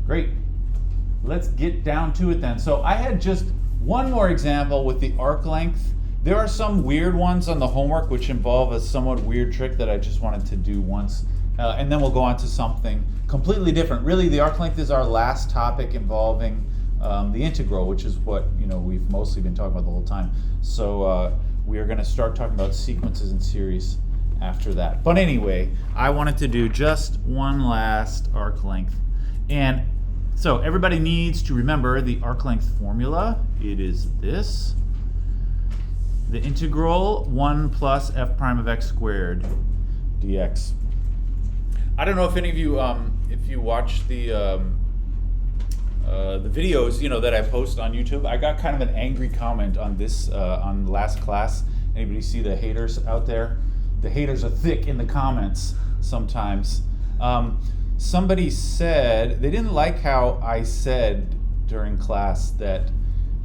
Great. Let's get down to it then. So I had just one more example with the arc length. There are some weird ones on the homework which involve a somewhat weird trick that I just wanted to do once. And then we'll go on to something completely different. Really, the arc length is our last topic involving the integral, which is what we've mostly been talking about the whole time. So we are going to start talking about sequences and series after that. But anyway, I wanted to do just one last arc length. And so everybody needs to remember the arc length formula. It is this. The integral 1 plus f prime of x squared dx. I don't know if any of you, if you watch the videos, that I post on YouTube. I got kind of an angry comment on this on the last class. Anybody see the haters out there? The haters are thick in the comments sometimes. Somebody said they didn't like how I said during class that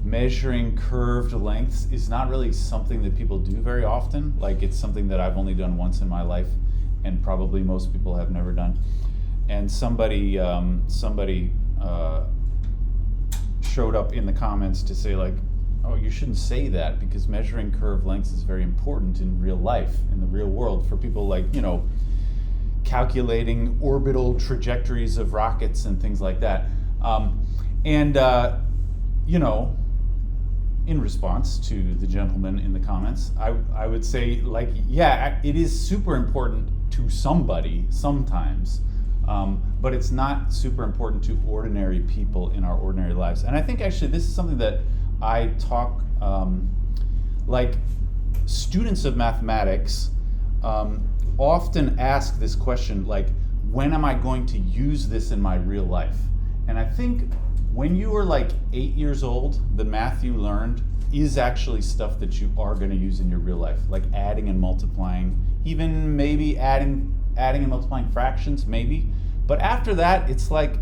measuring curved lengths is not really something that people do very often. Like, it's something that I've only done once in my life, and probably most people have never done. And somebody showed up in the comments to say, like, oh, you shouldn't say that because measuring curved lengths is very important in real life, in the real world, for people like, calculating orbital trajectories of rockets and things like that. In response to the gentleman in the comments, I would say, like, yeah, it is super important to somebody sometimes, but it's not super important to ordinary people in our ordinary lives. And I think actually this is something that I talk, like, students of mathematics often ask this question, like, when am I going to use this in my real life? And I think when you were like 8 years old, the math you learned is actually stuff that you are going to use in your real life, like adding and multiplying, even maybe adding and multiplying fractions, maybe. But after that, it's like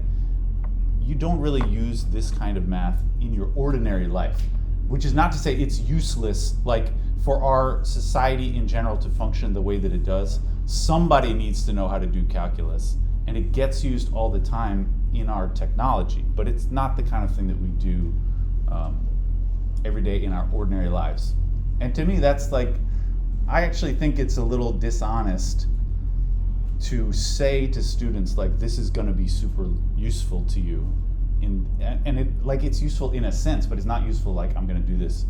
you don't really use this kind of math in your ordinary life, which is not to say it's useless. Like, for our society in general to function the way that it does, somebody needs to know how to do calculus, and it gets used all the time in our technology, but it's not the kind of thing that we do every day in our ordinary lives. And to me, that's like, I actually think it's a little dishonest to say to students, like, this is going to be super useful to you, it's useful in a sense, but it's not useful like I'm going to do this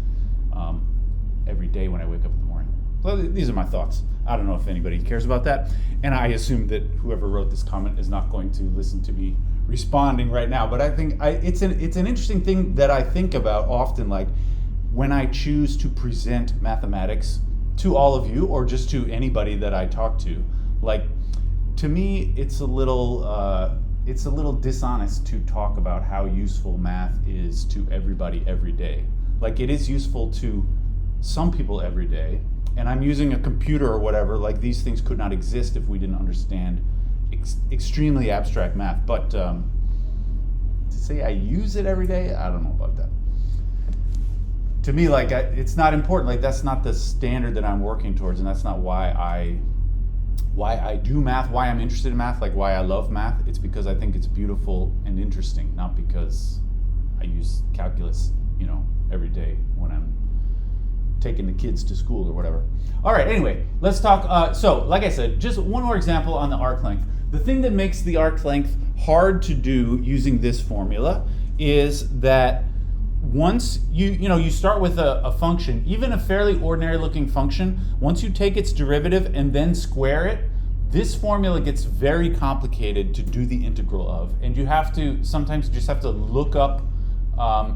every day when I wake up in the morning. So these are my thoughts. I don't know if anybody cares about that, and I assume that whoever wrote this comment is not going to listen to me responding right now. But I think it's an interesting thing that I think about often, like when I choose to present mathematics to all of you or just to anybody that I talk to. Like, to me, it's a little dishonest to talk about how useful math is to everybody every day. Like, it is useful to some people every day, and I'm using a computer or whatever. Like, these things could not exist if we didn't understand extremely abstract math. But to say I use it every day, I don't know about that. To me, like, it's not important. Like, that's not the standard that I'm working towards, and that's not why I do math, why I'm interested in math, like why I love math. It's because I think it's beautiful and interesting, not because I use calculus, every day when I'm taking the kids to school or whatever. All right, anyway, let's talk. So, like I said, just one more example on the arc length. The thing that makes the arc length hard to do using this formula is that once you start with a function, even a fairly ordinary looking function, once you take its derivative and then square it, this formula gets very complicated to do the integral of. And sometimes you just have to look up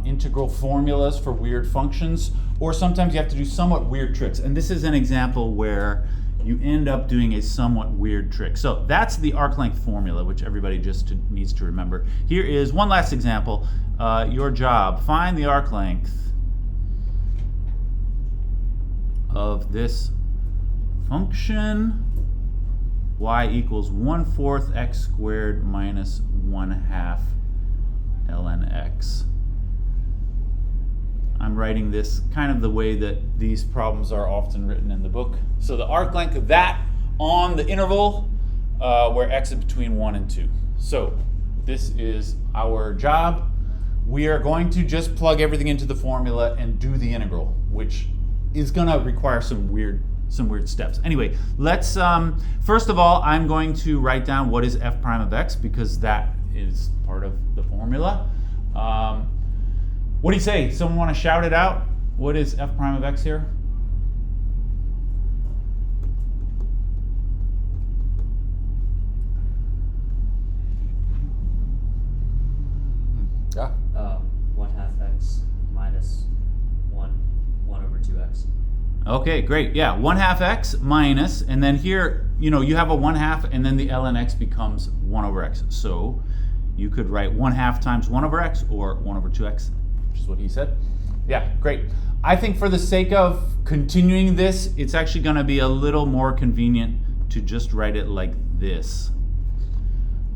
integral formulas for weird functions, or sometimes you have to do somewhat weird tricks. And this is an example where you end up doing a somewhat weird trick. So that's the arc length formula, which everybody just needs to remember. Here is one last example. Your job, find the arc length of this function y equals 1/4 x squared minus 1/2 ln x. I'm writing this kind of the way that these problems are often written in the book. So the arc length of that on the interval where x is between 1 and 2. So this is our job. We are going to just plug everything into the formula and do the integral, which is going to require some weird steps. Anyway, let's, first of all, I'm going to write down what is f prime of x, because that is part of the formula. What do you say? Someone want to shout it out? What is f prime of x here? Yeah. 1/2 x minus 1 over 2x. Okay, great. Yeah, 1/2 x minus, and then here, you have a 1/2, and then the ln x becomes 1 over x. So you could write 1/2 times 1 over x, or 1 over 2x, which is what he said. Yeah, great. I think for the sake of continuing this, it's actually going to be a little more convenient to just write it like this.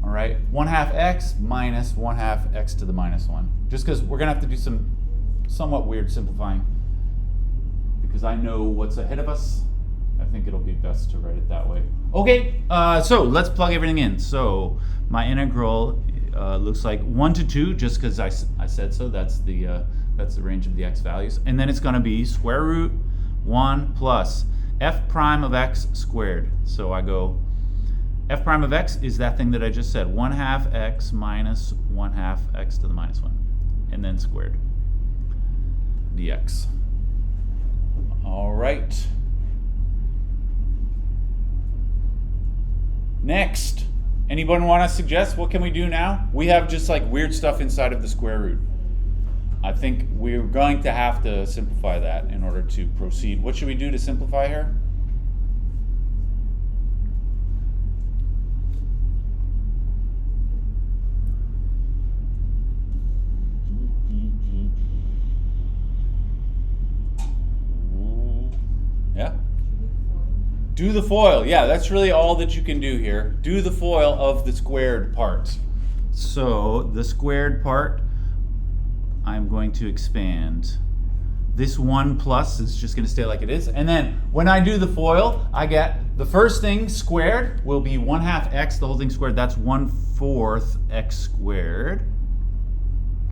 All right, 1/2 x minus 1/2 x to the minus 1. Just because we're going to have to do some somewhat weird simplifying, because I know what's ahead of us. I think it'll be best to write it that way. Okay, so let's plug everything in. So my integral looks like 1 to 2, just because I said so. That's the range of the x values. And then it's going to be square root 1 plus f prime of x squared. So I go, f prime of x is that thing that I just said, 1/2 x minus 1/2 x to the minus 1, and then squared dx. All right. Next, anybody want to suggest what can we do now? We have just like weird stuff inside of the square root. I think we're going to have to simplify that in order to proceed. What should we do to simplify here? Yeah? Do the FOIL. Yeah, that's really all that you can do here. Do the FOIL of the squared part. So the squared part, I'm going to expand. This 1 plus is just going to stay like it is. And then when I do the FOIL, I get the first thing squared will be 1/2 x, the whole thing squared. That's 1/4 x squared,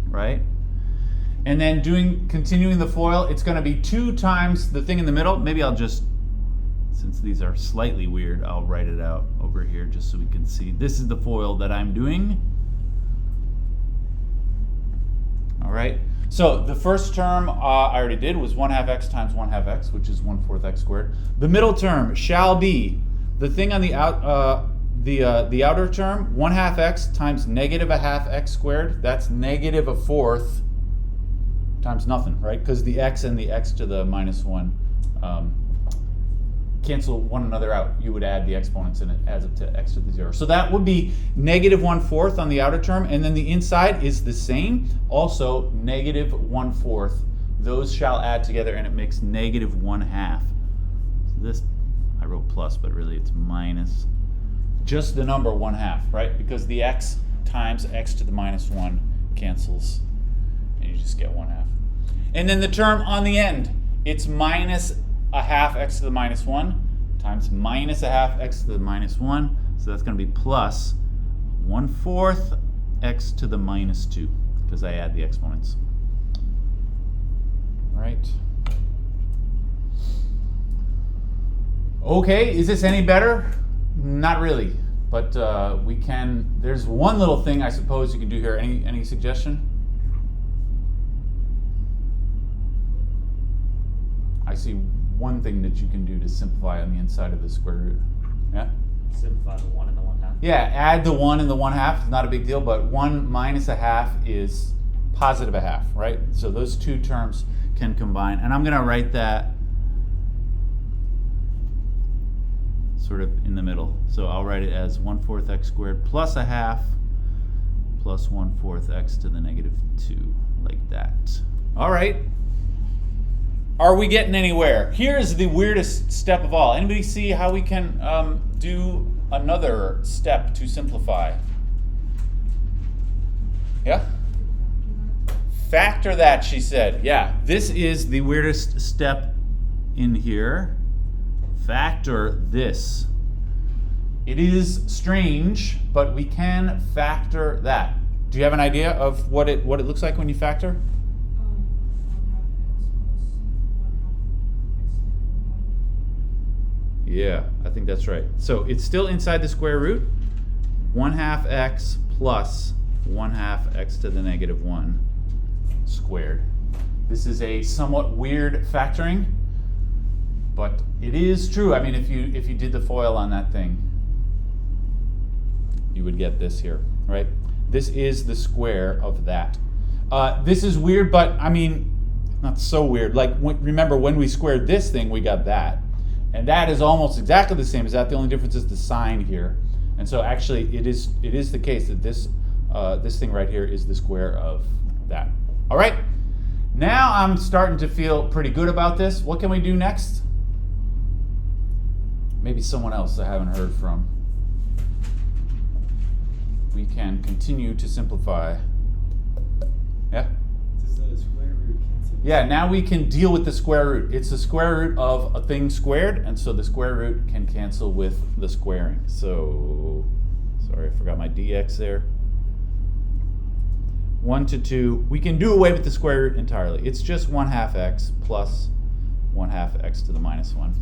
right? And then continuing the FOIL, it's going to be 2 times the thing in the middle. Maybe I'll just, since these are slightly weird, I'll write it out over here just so we can see. This is the FOIL that I'm doing. All right. So the first term I already did was 1/2 x times 1/2 x, which is 1/4 x squared. The middle term shall be the thing on the outer term, 1/2 x times negative 1/2 x squared. That's negative 1/4 times nothing, right? Because the x and the x to the minus 1 cancel one another out. You would add the exponents and it adds up to x to the 0. So that would be negative 1/4 on the outer term, and then the inside is the same, also negative 1/4. Those shall add together and it makes negative 1/2. So this, I wrote plus, but really it's minus just the number 1/2, right? Because the x times x to the minus 1 cancels and you just get 1/2. And then the term on the end, it's minus 1/2 x to the minus 1 times minus 1/2 x to the minus 1. So that's going to be plus 1/4 x to the minus 2, because I add the exponents. All right. Okay, is this any better? Not really, but there's one little thing I suppose you can do here. Any suggestion? I see one thing that you can do to simplify on the inside of the square root. Yeah? Simplify the 1 and the 1/2. Yeah, add the 1 and the 1/2. It's not a big deal, but 1 minus 1/2 is positive 1/2, right? So those two terms can combine. And I'm going to write that sort of in the middle. So I'll write it as 1/4 x squared plus 1/2 plus 1/4 x to the negative 2, like that. All right. Are we getting anywhere? Here's the weirdest step of all. Anybody see how we can do another step to simplify? Yeah? Factor that, she said. Yeah, this is the weirdest step in here. Factor this. It is strange, but we can factor that. Do you have an idea of what it looks like when you factor? 1/2 x plus 1/2 x to the 1. Yeah, I think that's right. So it's still inside the square root. 1/2 x plus 1/2 x to the negative 1 squared. This is a somewhat weird factoring, but it is true. I mean, if you did the FOIL on that thing, you would get this here, right? This is the square of that. This is weird, but I mean, not so weird. Like, remember when we squared this thing, we got that. And that is almost exactly the same as that. The only difference is the sign here. And so actually it is the case that this thing right here is the square of that. All right, now I'm starting to feel pretty good about this. What can we do next? Maybe someone else I haven't heard from. We can continue to simplify. Yeah? Does the square root cancel? Yeah, now we can deal with the square root. It's the square root of a thing squared, and so the square root can cancel with the squaring. So, sorry, I forgot my dx there. 1 to 2. We can do away with the square root entirely. It's just 1/2 x plus 1/2 x to the minus 1.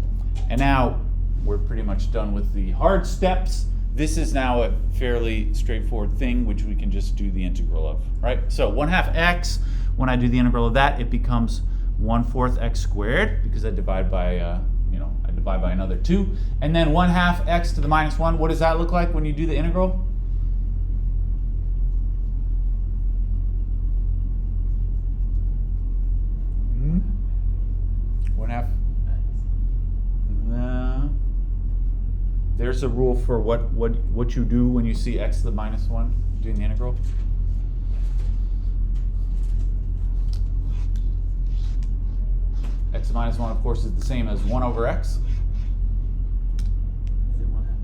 And now we're pretty much done with the hard steps. This is now a fairly straightforward thing, which we can just do the integral of, right? So 1/2 x, when I do the integral of that, it becomes 1/4 x squared, because I divide by, I divide by another 2. And then 1/2 x to the minus 1, what does that look like when you do the integral? There's a rule for what you do when you see x to the minus 1 doing the integral. X to the minus 1, of course, is the same as 1 over x. Is it 1/2 ln?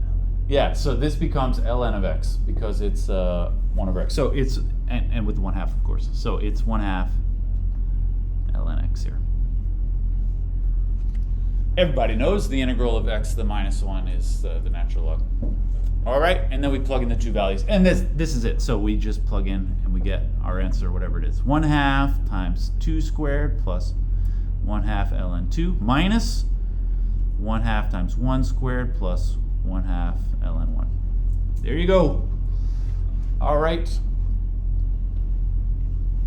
Yeah, so this becomes ln of x because it's 1 over x. So it's, and with 1/2, of course. So it's 1/2 ln x here. Everybody knows the integral of x to the minus 1 is the natural log. All right, and then we plug in the two values. And this is it. So we just plug in and we get our answer, whatever it is. 1/2 times 2 squared plus 1/2 ln 2 minus 1/2 times 1 squared plus 1/2 ln 1. There you go. All right.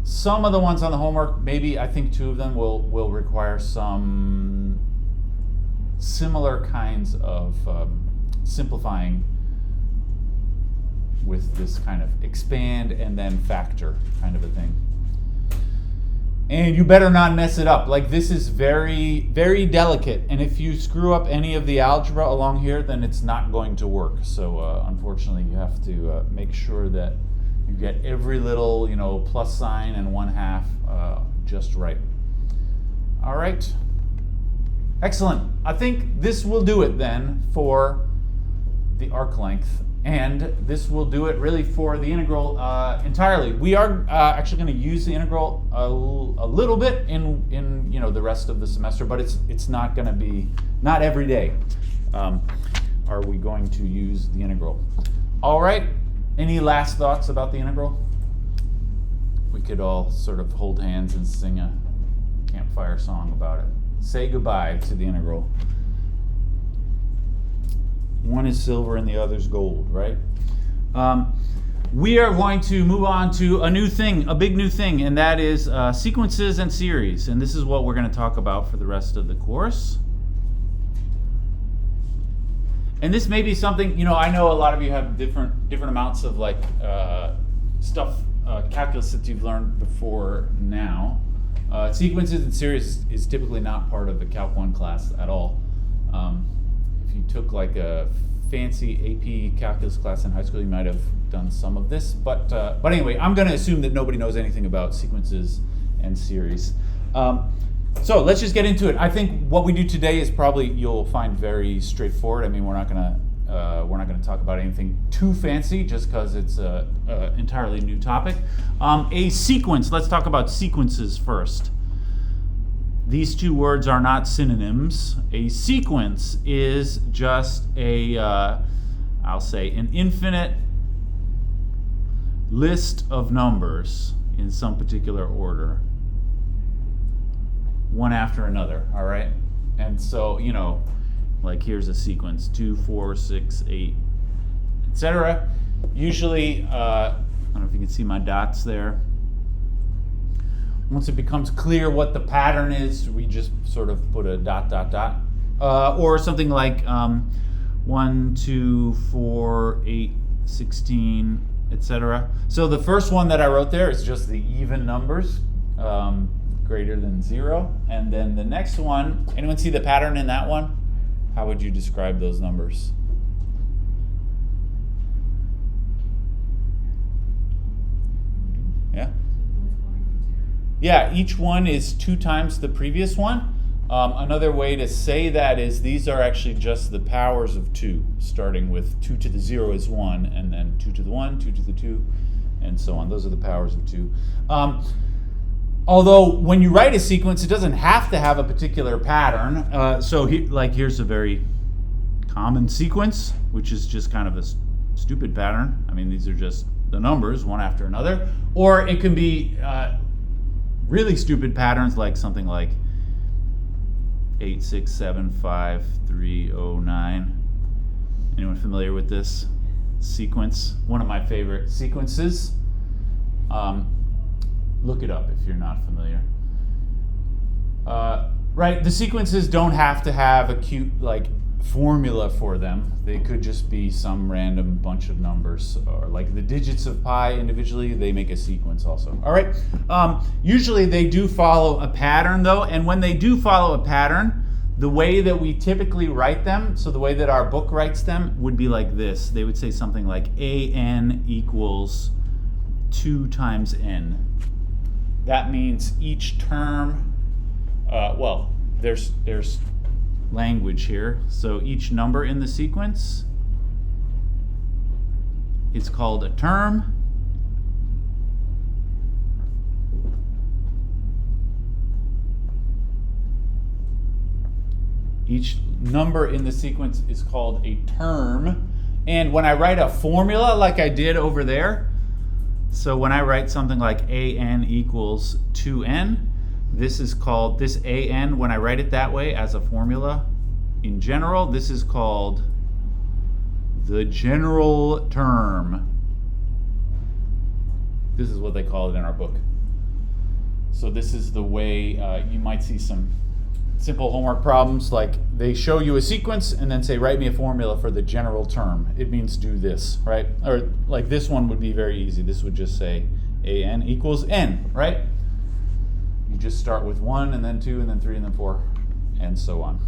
Some of the ones on the homework, maybe I think 2 of them will require some similar kinds of simplifying with this kind of expand and then factor kind of a thing. And you better not mess it up. Like, this is very, very delicate. And if you screw up any of the algebra along here, then it's not going to work. So unfortunately, you have to make sure that you get every little, plus sign and 1/2 just right. All right. Excellent. I think this will do it then for the arc length, and this will do it really for the integral entirely. We are actually going to use the integral a little bit in the rest of the semester, but it's not going to be, not every day are we going to use the integral. All right. Any last thoughts about the integral? We could all sort of hold hands and sing a campfire song about it. Say goodbye to the integral. One is silver and the other's gold, right? We are going to move on to a new thing, a big new thing, and that is sequences and series. And this is what we're going to talk about for the rest of the course. And this may be something, I know a lot of you have different amounts of stuff, calculus that you've learned before now. Sequences and series is typically not part of the Calc 1 class at all. If you took like a fancy AP calculus class in high school, you might have done some of this. But anyway, I'm going to assume that nobody knows anything about sequences and series. So let's just get into it. I think what we do today is probably you'll find very straightforward. I mean, we're not going to talk about anything too fancy just because it's an entirely new topic. A sequence. Let's talk about sequences first. These two words are not synonyms. A sequence is just a I'll say an infinite list of numbers in some particular order, one after another, all right? And so, you know, like here's a sequence, 2, 4, 6, 8, etc. Usually, I don't know if you can see my dots there. Once it becomes clear what the pattern is, we just sort of put a dot, dot, dot. Or something like 1, 2, 4, 8, 16, etc. So the first one that I wrote there is just the even numbers, greater than 0. And then the next one, anyone see the pattern in that one? How would you describe those numbers? Yeah? Yeah, each one is 2 times the previous one. Another way to say that is these are actually just the powers of 2, starting with 2 to the 0 is 1, and then 2 to the 1, 2 to the 2, and so on. Those are the powers of 2. Although when you write a sequence, it doesn't have to have a particular pattern. Here's a very common sequence, which is just kind of a stupid pattern. I mean, these are just the numbers, one after another. Or it can be really stupid patterns, like something like 8, 6, 7, 5, 3, 0, 9. Anyone familiar with this sequence? One of my favorite sequences. Look it up if you're not familiar. Right, the sequences don't have to have a cute formula for them. They could just be some random bunch of numbers, or like the digits of pi individually. They make a sequence also. All right. Usually they do follow a pattern though, and when they do follow a pattern, the way that we typically write them, so the way that our book writes them, would be like this. They would say something like an equals 2 times n. That means each term, there's language here. So each number in the sequence is called a term. Each number in the sequence is called a term. And when I write a formula like I did over there, so when I write something like an equals 2n, this is called, this an, when I write it that way as a formula, in general, this is called the general term. This is what they call it in our book. So this is the way you might see some simple homework problems, like they show you a sequence and then say, write me a formula for the general term. It means do this, right? Or like this one would be very easy. This would just say an equals n, right? You just start with 1 and then 2 and then 3 and then 4 and so on.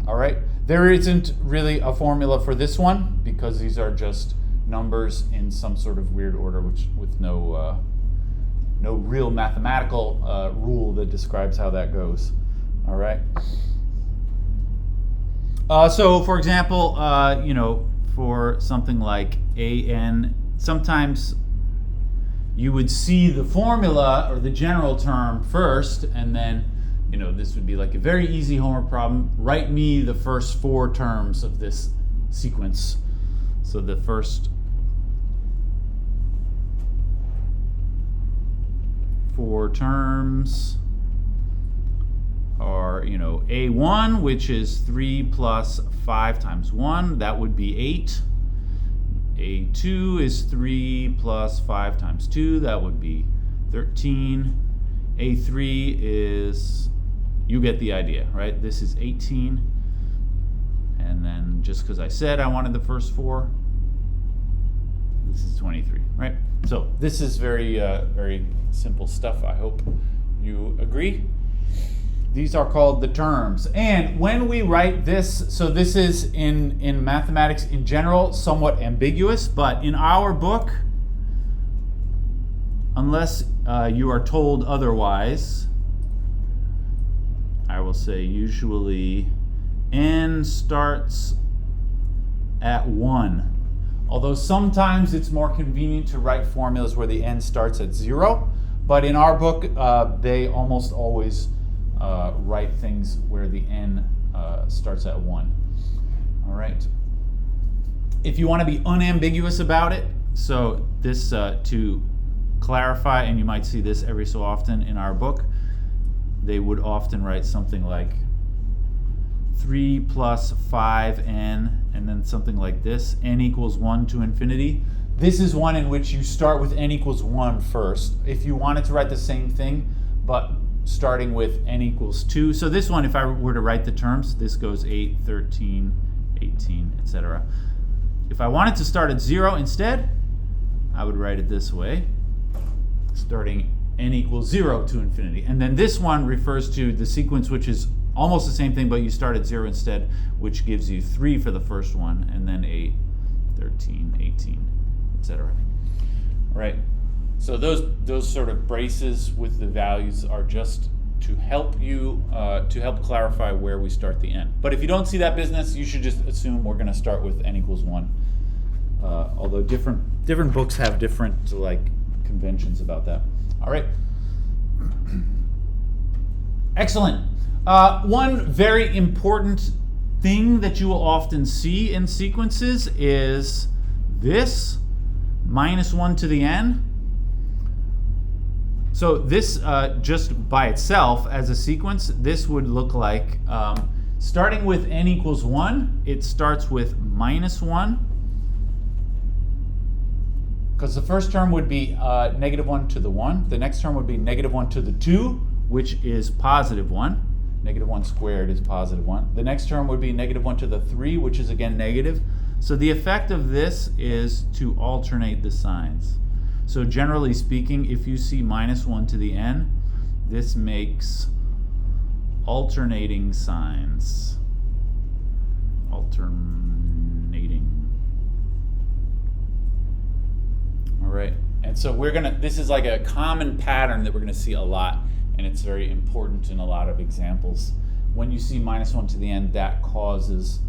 All right? There isn't really a formula for this one because these are just numbers in some sort of weird order, which with no real mathematical rule that describes how that goes. All right. So, for example, for something like an, sometimes you would see the formula or the general term first, and then, this would be like a very easy homework problem. Write me the first 4 terms of this sequence. So the first 4 terms are, a1, which is 3 plus 5 times 1. That would be 8. a2 is 3 plus 5 times 2. That would be 13. a3 is, you get the idea, right? This is 18. And then just because I said I wanted the first 4, this is 23, right? So this is very, very simple stuff. I hope you agree. These are called the terms. And when we write this, so this is in mathematics in general somewhat ambiguous, but in our book, unless you are told otherwise, I will say usually n starts at 1. Although sometimes it's more convenient to write formulas where the n starts at 0, but in our book, they almost always write things where the n starts at 1. All right. If you want to be unambiguous about it, so this to clarify, and you might see this every so often in our book, they would often write something like 3 plus 5n, and then something like this, n equals 1 to infinity. This is one in which you start with n equals 1 first. If you wanted to write the same thing, but starting with n equals 2. So this one, if I were to write the terms, this goes 8, 13, 18, etc. If I wanted to start at 0 instead, I would write it this way, starting n equals 0 to infinity. And then this one refers to the sequence which is almost the same thing, but you start at 0 instead, which gives you 3 for the first one, and then 8, 13, 18, etc. All right. So those sort of braces with the values are just to help you, to help clarify where we start the n. But if you don't see that business, you should just assume we're going to start with n equals 1. Although different books have different like conventions about that. All right. Excellent. One very important thing that you will often see in sequences is this minus 1 to the n. So this just by itself as a sequence, this would look like starting with n equals 1, it starts with minus 1. Because the first term would be negative 1 to the 1. The next term would be negative 1 to the 2, which is positive 1. Negative 1 squared is positive 1. The next term would be negative 1 to the 3, which is again negative. So the effect of this is to alternate the signs. So generally speaking, if you see minus 1 to the n, this makes alternating signs. Alternating. All right, and so this is like a common pattern that we're gonna see a lot, and it's very important in a lot of examples. When you see minus 1 to the n, that causes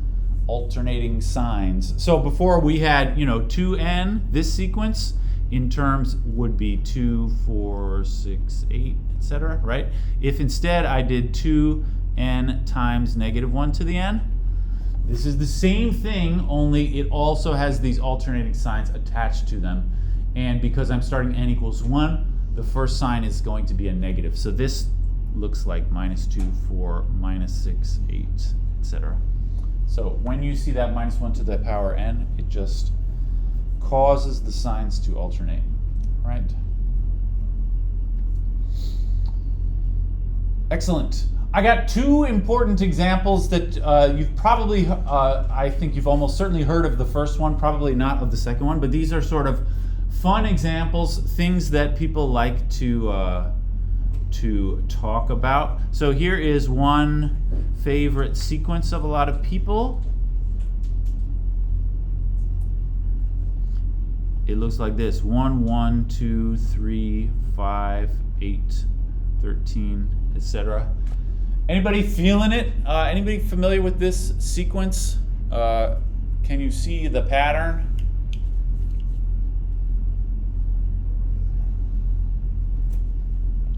alternating signs. So before we had, 2n, this sequence in terms would be 2, 4, 6, 8, etc., right? If instead I did 2n times negative 1 to the n, this is the same thing, only it also has these alternating signs attached to them. And because I'm starting n equals 1, the first sign is going to be a negative. So this looks like minus 2, 4, minus 6, 8, etc. So when you see that minus 1 to the power n, it just causes the signs to alternate, right? Excellent. I got two important examples that you've probably, I think you've almost certainly heard of the first one, probably not of the second one, but these are sort of fun examples, things that people like to talk about. So here is one favorite sequence of a lot of people. It looks like this: 1, 1, 2, 3, 5, 8, 13, etc. Anybody feeling it? Anybody familiar with this sequence? Can you see the pattern?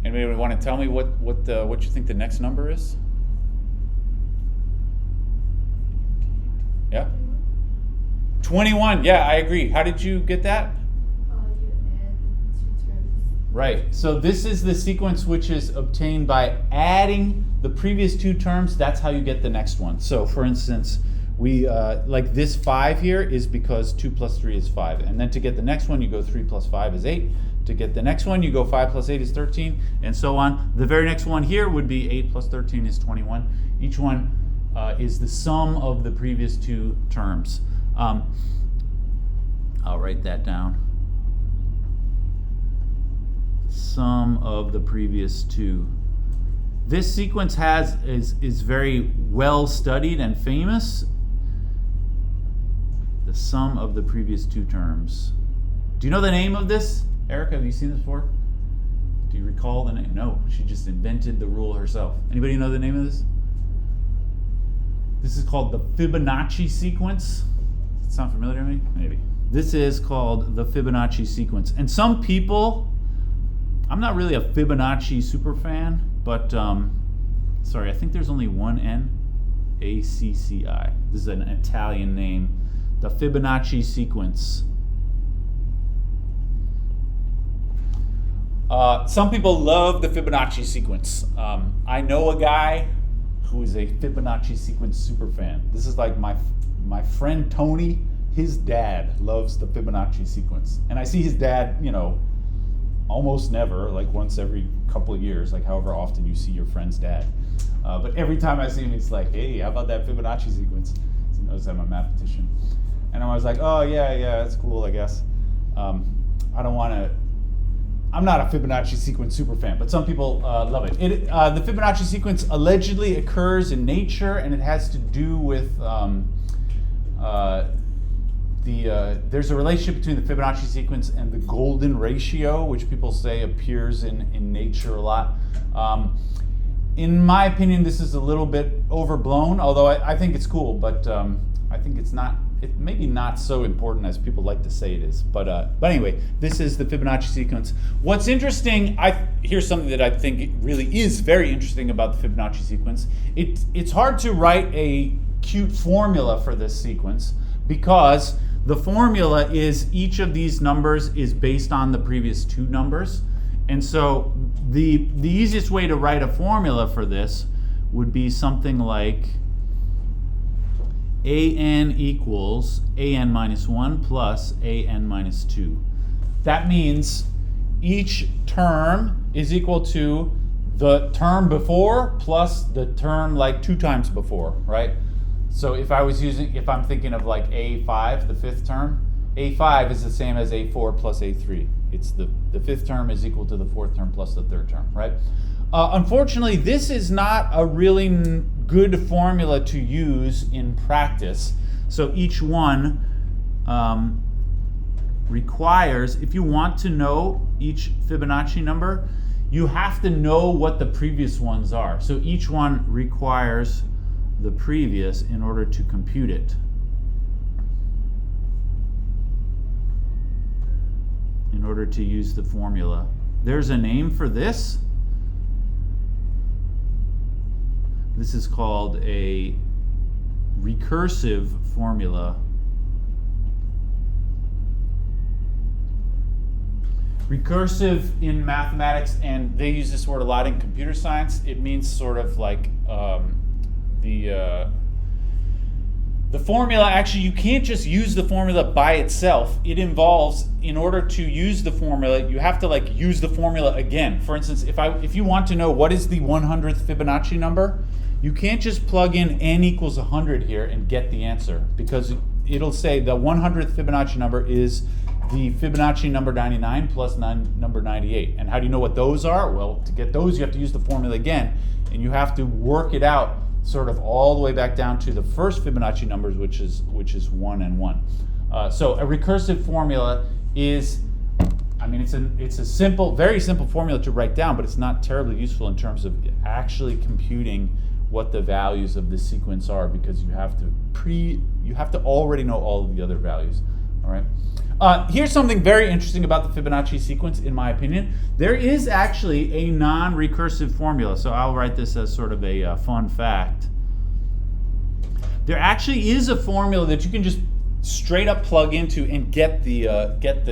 Anybody want to tell me what you think the next number is? Yeah? 21. Yeah, I agree. How did you get that? You add 2 terms. Right. So this is the sequence which is obtained by adding the previous 2 terms. That's how you get the next one. So for instance, we like this 5 here is because 2 plus 3 is 5. And then to get the next one, you go 3 plus 5 is 8. To get the next one, you go 5 plus 8 is 13, and so on. The very next one here would be 8 plus 13 is 21. Each one is the sum of the previous 2 terms. I'll write that down. Sum of the previous 2. This sequence is very well studied and famous. The sum of the previous 2 terms. Do you know the name of this? Erica, have you seen this before? Do you recall the name? No, she just invented the rule herself. Anybody know the name of this? This is called the Fibonacci sequence. Does it sound familiar to me? Maybe. This is called the Fibonacci sequence. And some people, I'm not really a Fibonacci super fan, but sorry, I think there's only one N, ACCI. This is an Italian name The Fibonacci sequence. Some people love the Fibonacci sequence. I know a guy who is a Fibonacci sequence super fan. This is like my friend Tony. His dad loves the Fibonacci sequence, and I see his dad, almost never, like once every couple of years, like however often you see your friend's dad. But every time I see him, he's like, "Hey, how about that Fibonacci sequence?" He knows I'm a mathematician, and I was like, "Oh yeah, that's cool, I guess." I'm not a Fibonacci sequence super fan, but some people love it. The Fibonacci sequence allegedly occurs in nature, and it has to do with there's a relationship between the Fibonacci sequence and the golden ratio, which people say appears in nature a lot. In my opinion, this is a little bit overblown, although I think it's cool, but I think it's maybe not so important as people like to say it is. But anyway, this is the Fibonacci sequence. What's interesting, here's something that I think really is very interesting about the Fibonacci sequence. It's hard to write a cute formula for this sequence because the formula is each of these numbers is based on the previous two numbers. And so the easiest way to write a formula for this would be something like an equals an minus 1 plus an minus 2. That means each term is equal to the term before plus the term like 2 times before, right? So if I'm thinking of like A5, the fifth term, A5 is the same as A4 plus A3. It's the fifth term is equal to the fourth term plus the third term, right? Unfortunately, this is not a really good formula to use in practice. So each one requires, if you want to know each Fibonacci number, you have to know what the previous ones are. So each one requires the previous in order to compute it. In order to use the formula. There's a name for this. This is called a recursive formula. Recursive in mathematics, and they use this word a lot in computer science. It means sort of like the formula. Actually, you can't just use the formula by itself. It involves, in order to use the formula, you have to like use the formula again. For instance, if you want to know what is the 100th Fibonacci number, you can't just plug in n equals 100 here and get the answer, because it'll say the 100th Fibonacci number is the Fibonacci number 99 plus number 98. And how do you know what those are? Well, to get those, you have to use the formula again, and you have to work it out sort of all the way back down to the first Fibonacci numbers, which is 1 and 1. So a recursive formula is, it's a simple, very simple formula to write down, but it's not terribly useful in terms of actually computing what the values of the sequence are, because you have to already know all of the other values. All right. Here's something very interesting about the Fibonacci sequence, in my opinion. There is actually a non-recursive formula, so I'll write this as sort of a fun fact. There actually is a formula that you can just straight up plug into and get the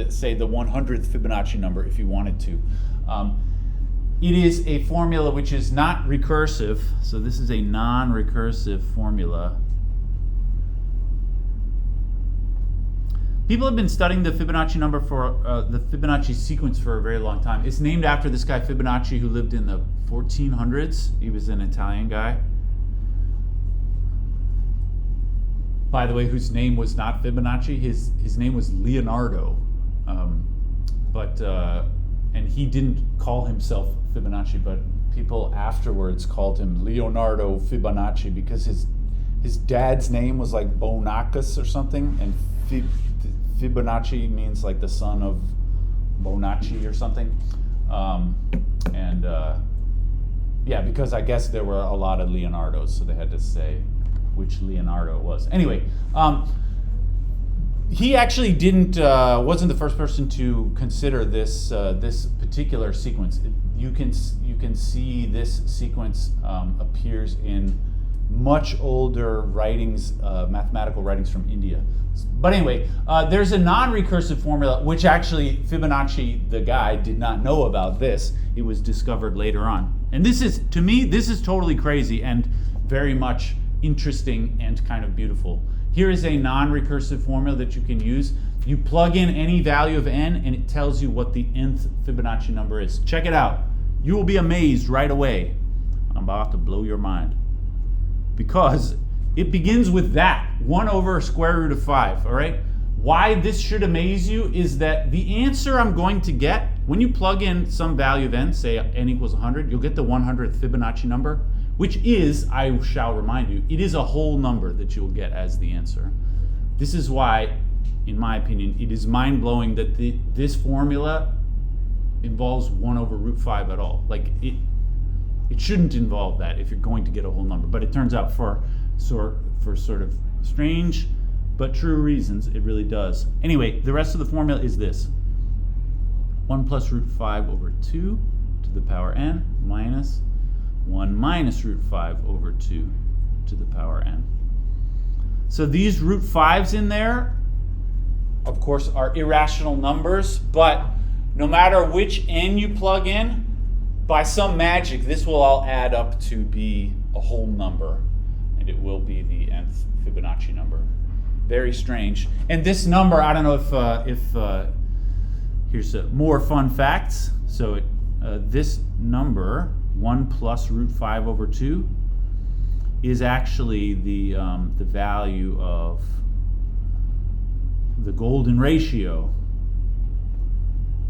say the 100th Fibonacci number if you wanted to. It is a formula which is not recursive, so this is a non-recursive formula. People have been studying the Fibonacci number for the Fibonacci sequence for a very long time. It's named after this guy Fibonacci who lived in the 1400s. He was an Italian guy, by the way, whose name was not Fibonacci. His name was Leonardo, and he didn't call himself Fibonacci, but people afterwards called him Leonardo Fibonacci because his dad's name was like Bonacus or something, and Fibonacci means like the son of Bonacci or something. Yeah, because I guess there were a lot of Leonardos, so they had to say which Leonardo it was. Anyway, he actually wasn't the first person to consider this particular sequence. You can see this sequence appears in much older writings, mathematical writings from India. But anyway, there's a non-recursive formula, which actually Fibonacci, the guy, did not know about this. It was discovered later on. And this is, to me, this is totally crazy and very much interesting and kind of beautiful. Here is a non-recursive formula that you can use. You plug in any value of n and it tells you what the nth Fibonacci number is. Check it out. You will be amazed right away. I'm about to blow your mind. Because it begins with that, 1 over square root of 5, all right? Why this should amaze you is that the answer I'm going to get, when you plug in some value of n, say n equals 100, you'll get the 100th Fibonacci number, which is, I shall remind you, it is a whole number that you will get as the answer. This is why, in my opinion, it is mind-blowing that this formula involves 1 over root 5 at all. Like, it shouldn't involve that if you're going to get a whole number, but it turns out for sort of strange but true reasons, it really does. Anyway, the rest of the formula is this. 1 plus root 5 over 2 to the power n minus 1 minus root 5 over 2 to the power n. So these root 5s in there, of course, are irrational numbers, but no matter which n you plug in, by some magic, this will all add up to be a whole number, and it will be the nth Fibonacci number. Very strange. And this number, I don't know if here's more fun facts. So this number, 1 plus root 5 over 2, is actually the value of the golden ratio.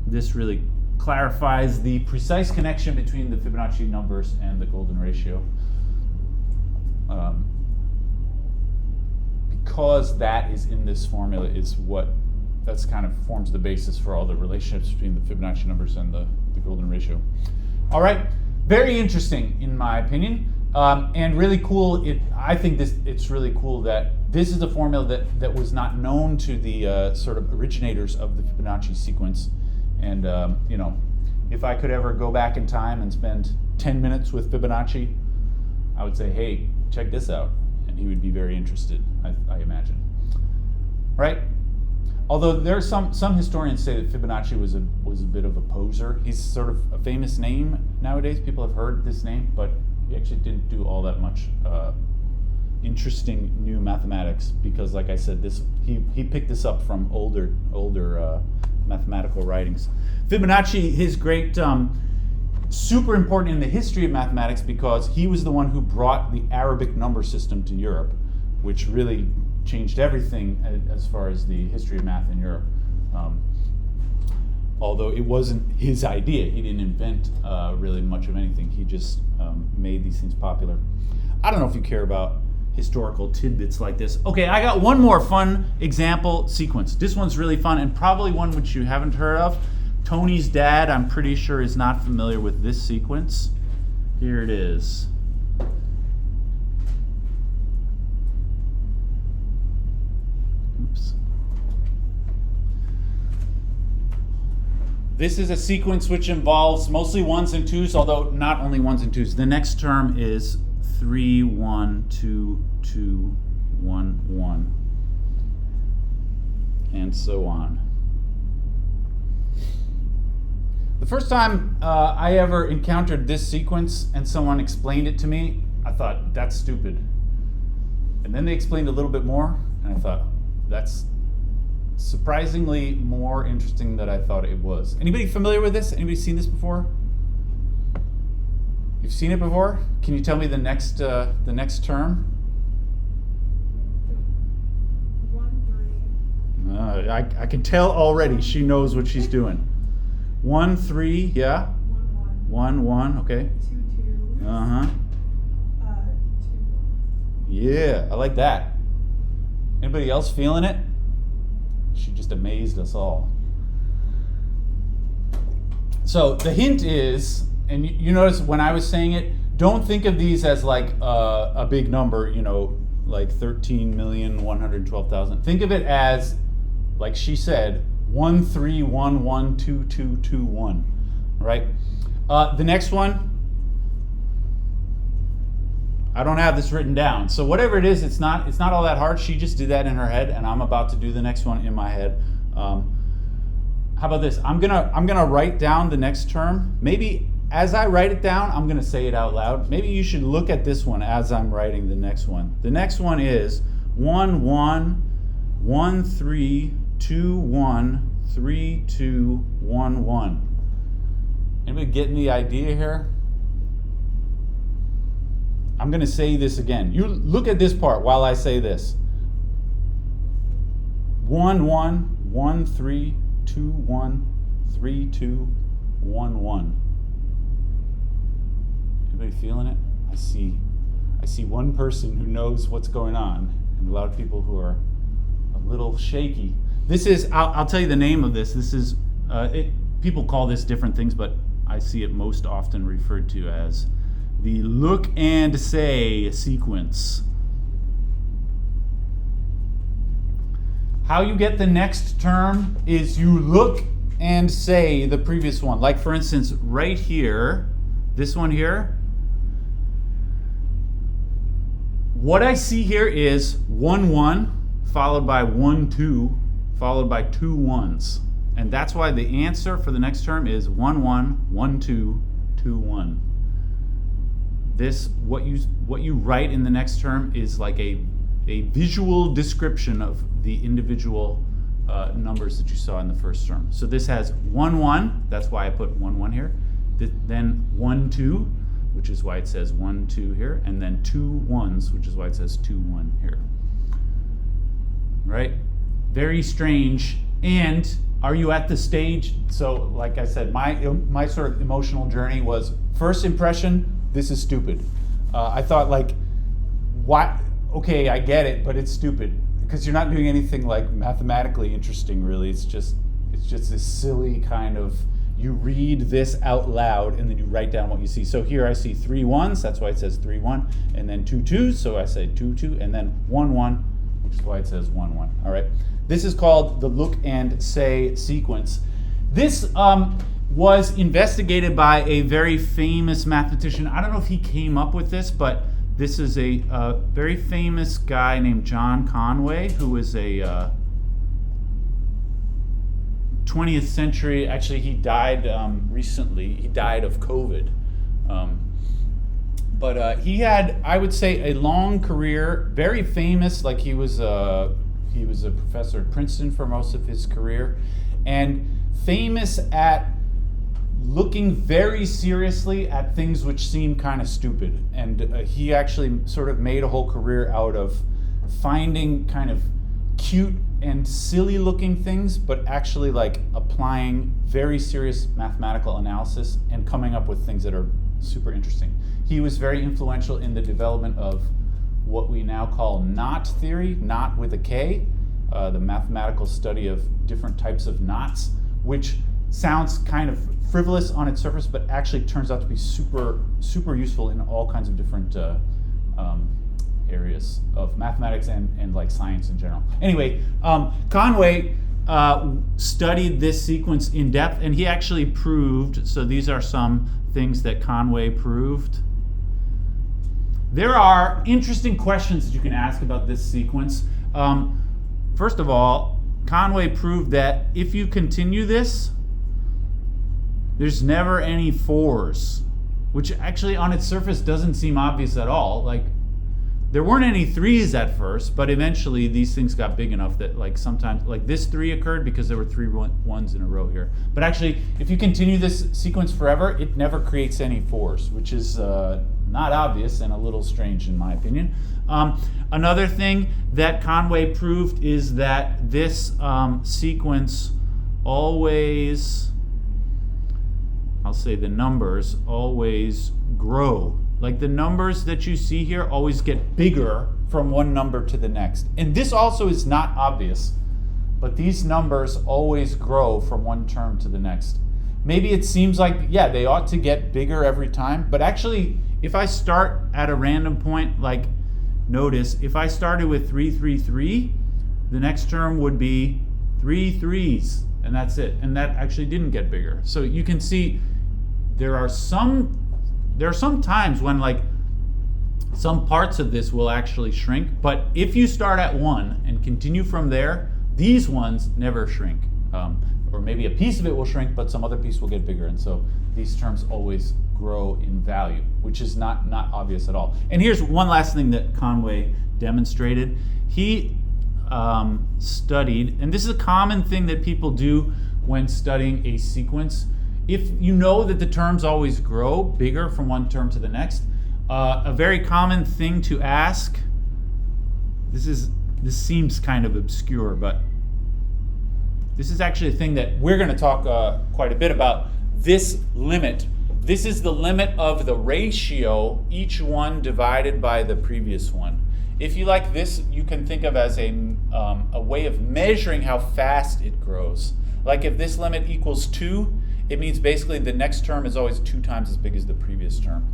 This really clarifies the precise connection between the Fibonacci numbers and the golden ratio. Because that is in this formula is that's kind of forms the basis for all the relationships between the Fibonacci numbers and the golden ratio. All right, very interesting in my opinion, and really cool. I think it's really cool that this is a formula that was not known to the sort of originators of the Fibonacci sequence. And you know, if I could ever go back in time and spend 10 minutes with Fibonacci, I would say, hey, check this out. And he would be very interested, I imagine. Right? Although there are some historians say that Fibonacci was a bit of a poser. He's sort of a famous name nowadays. People have heard this name, but he actually didn't do all that much interesting new mathematics because, like I said, he picked this up from older mathematical writings. Fibonacci, his great, super important in the history of mathematics because he was the one who brought the Arabic number system to Europe, which really changed everything as far as the history of math in Europe. Although it wasn't his idea, he didn't invent really much of anything. He just made these things popular. I don't know if you care about historical tidbits like this. Okay, I got one more fun example sequence. This one's really fun and probably one which you haven't heard of. Tony's dad, I'm pretty sure, is not familiar with this sequence. Here it is. Oops. This is a sequence which involves mostly 1s and 2s, although not only 1s and 2s. The next term is 3, 1, 2, 2, 1, 1, and so on. The first time I ever encountered this sequence and someone explained it to me, I thought, that's stupid. And then they explained a little bit more, and I thought, that's surprisingly more interesting than I thought it was. Anybody familiar with this? Anybody seen this before? You've seen it before? Can you tell me the next term? 1, 3. I can tell already she knows what she's doing. 1, 3, yeah. 1, 1. 1, 1, okay. 2, 2. 2, 1. Yeah, I like that. Anybody else feeling it? She just amazed us all. So the hint is, and you notice when I was saying it, don't think of these as like a big number, you know, like 13,112,000. Think of it as, like she said, 1, 3, 1, 1, 2, 2, 2, 1, right? The next one, I don't have this written down. So whatever it is, it's not all that hard. She just did that in her head, and I'm about to do the next one in my head. How about this? I'm gonna write down the next term. Maybe as I write it down, I'm gonna say it out loud. Maybe you should look at this one as I'm writing the next one. The next one is 1 1 1 3 2 1 3 2 1 1. Anybody getting the idea here? I'm going to say this again. You look at this part while I say this. 1 1 1 3 2 1 3 2 1 1. Anybody feeling it? I see one person who knows what's going on, and a lot of people who are a little shaky. This is, I'll tell you the name of this. This is, people call this different things, but I see it most often referred to as the look and say sequence. How you get the next term is you look and say the previous one. Like for instance, right here, this one here, what I see here is 1 1 followed by 1 2 followed by 2 1s. And that's why the answer for the next term is 1 1 1 2 2 1. This, what you write in the next term is like a visual description of the individual numbers that you saw in the first term. So this has 1 1, that's why I put 1 1 here. Then 1 2, which is why it says 1 2 here, and then 2 1s, which is why it says 2 1 here. Right? Very strange. And are you at the stage? So like I said, my sort of emotional journey was first impression, this is stupid. I thought like, what? Okay, I get it, but it's stupid because you're not doing anything like mathematically interesting really. It's just this silly kind of, you read this out loud and then you write down what you see. So here I see 3 1s, that's why it says 3 1, and then 2 2s, so I say 2 2, and then 1 1, which is why it says 1 1. All right. This is called the look and say sequence. This was investigated by a very famous mathematician. I don't know if he came up with this, but this is a very famous guy named John Conway, who is a 20th century, actually he died recently, he died of COVID. But he had, I would say, a long career, very famous, like he was a professor at Princeton for most of his career, and famous at looking very seriously at things which seem kind of stupid. And he actually sort of made a whole career out of finding kind of cute and silly looking things, but actually like applying very serious mathematical analysis and coming up with things that are super interesting. He was very influential in the development of what we now call knot theory, knot with a K, the mathematical study of different types of knots, which sounds kind of frivolous on its surface, but actually turns out to be super, super useful in all kinds of different areas of mathematics and like science in general. Anyway, Conway studied this sequence in depth, and he actually proved, so these are some things that Conway proved. There are interesting questions that you can ask about this sequence. First of all, Conway proved that if you continue this, there's never any 4s, which actually on its surface doesn't seem obvious at all. Like, there weren't any 3s at first, but eventually these things got big enough that like sometimes, like this 3 occurred because there were 3 1s in a row here. But actually, if you continue this sequence forever, it never creates any 4s, which is not obvious and a little strange in my opinion. Another thing that Conway proved is that this sequence always, I'll say the numbers always grow. Like the numbers that you see here always get bigger from one number to the next. And this also is not obvious, but these numbers always grow from one term to the next. Maybe it seems like, yeah, they ought to get bigger every time, but actually, if I start at a random point, like notice, if I started with 3 3 3, the next term would be 3 3s, and that's it. And that actually didn't get bigger. So you can see there are some times when like some parts of this will actually shrink, but if you start at 1 and continue from there, these ones never shrink. Or maybe a piece of it will shrink, but some other piece will get bigger, and so these terms always grow in value, which is not obvious at all. And here's one last thing that Conway demonstrated. He studied, and this is a common thing that people do when studying a sequence. If you know that the terms always grow bigger from one term to the next, a very common thing to ask, this seems kind of obscure, but this is actually a thing that we're going to talk quite a bit about. This limit, this is the limit of the ratio, each one divided by the previous one. If you like this, you can think of as a way of measuring how fast it grows. Like if this limit equals 2, it means basically the next term is always 2 times as big as the previous term.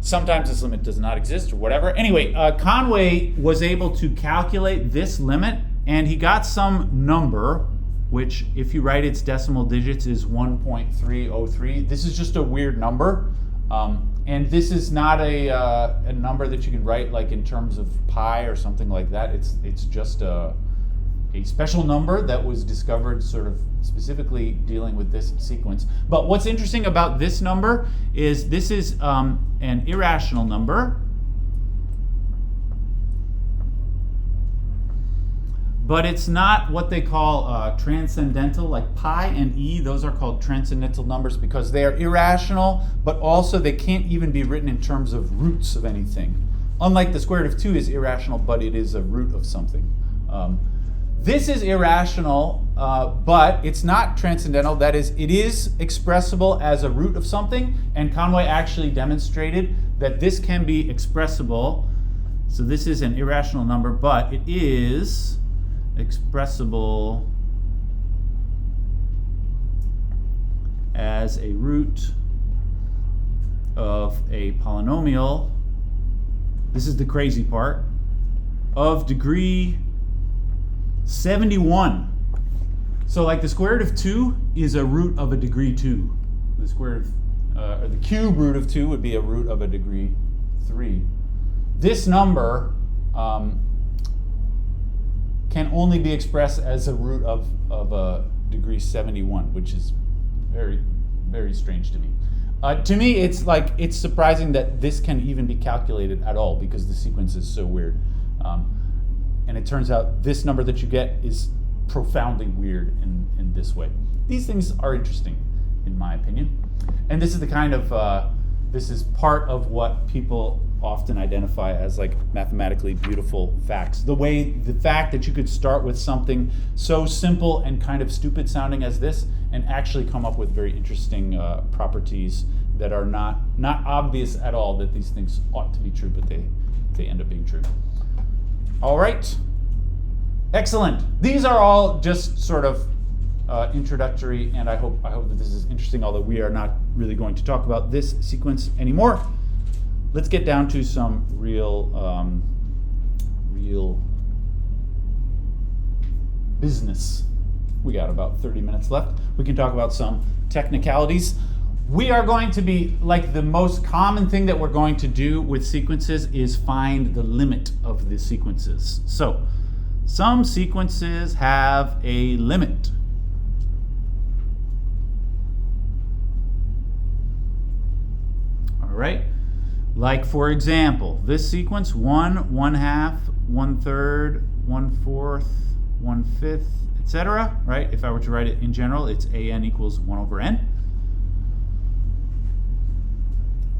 Sometimes this limit does not exist or whatever. Anyway, Conway was able to calculate this limit, and he got some number, which if you write its decimal digits is 1.303. This is just a weird number. And this is not a number that you can write like in terms of pi or something like that. It's just a special number that was discovered sort of specifically dealing with this sequence. But what's interesting about this number is this is an irrational number, but it's not what they call transcendental, like pi and e. Those are called transcendental numbers because they are irrational, but also they can't even be written in terms of roots of anything. Unlike the square root of 2 is irrational, but it is a root of something. This is irrational, but it's not transcendental. That is, it is expressible as a root of something, and Conway actually demonstrated that this can be expressible. So this is an irrational number, but it is expressible as a root of a polynomial. This is the crazy part, of degree 71. So like the square root of 2 is a root of a degree 2. The square root or the cube root of 2 would be a root of a degree 3. This number can only be expressed as a root of a degree 71, which is very, very strange to me. To me, it's surprising that this can even be calculated at all because the sequence is so weird. And it turns out this number that you get is profoundly weird in this way. These things are interesting, in my opinion. And this is the kind of, this is part of what people often identify as like mathematically beautiful facts. The fact that you could start with something so simple and kind of stupid sounding as this and actually come up with very interesting properties that are not obvious at all that these things ought to be true, but they end up being true. All right, excellent. These are all just sort of introductory, and I hope that this is interesting, although we are not really going to talk about this sequence anymore. Let's get down to some real business. We got about 30 minutes left. We can talk about some technicalities. We are going to be, like, the most common thing that we're going to do with sequences is find the limit of the sequences. So, some sequences have a limit. All right. Like, for example, this sequence, 1, 1/2, 1/3, 1/4, 1/5, etc. Right? If I were to write it in general, it's an equals 1 over n.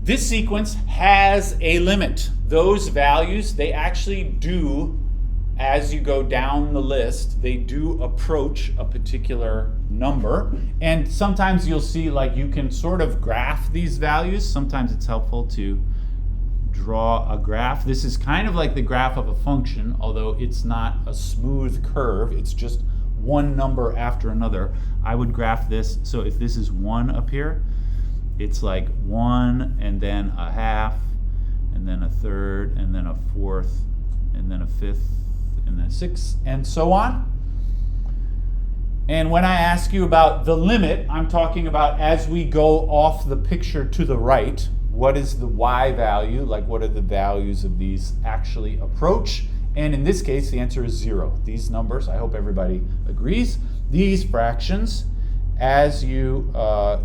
This sequence has a limit. Those values, they actually do, as you go down the list, they do approach a particular number. And sometimes you'll see, like, you can sort of graph these values. Sometimes it's helpful to draw a graph. This is kind of like the graph of a function, although it's not a smooth curve. It's just one number after another. I would graph this. So if this is 1 up here, it's like 1 and then a half and then a third and then a fourth and then a fifth and then a sixth and so on. And when I ask you about the limit, I'm talking about as we go off the picture to the right, what is the y value, like what are the values of these actually approach? And in this case, the answer is 0. These numbers, I hope everybody agrees, these fractions, as you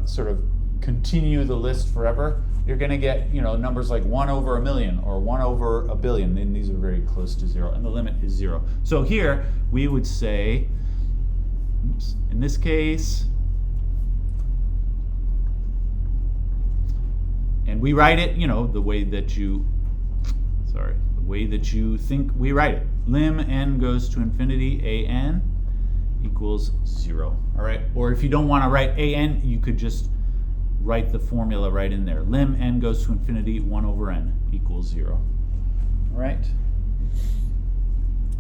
sort of continue the list forever, you're going to get, numbers like 1 over a million or 1 over a billion, and these are very close to 0, and the limit is 0. So here we would say, in this case, and we write it, the way that you think we write it. Lim n goes to infinity, a n equals 0. All right. Or if you don't want to write a n, you could just write the formula right in there. Lim n goes to infinity, 1 over n equals 0. All right.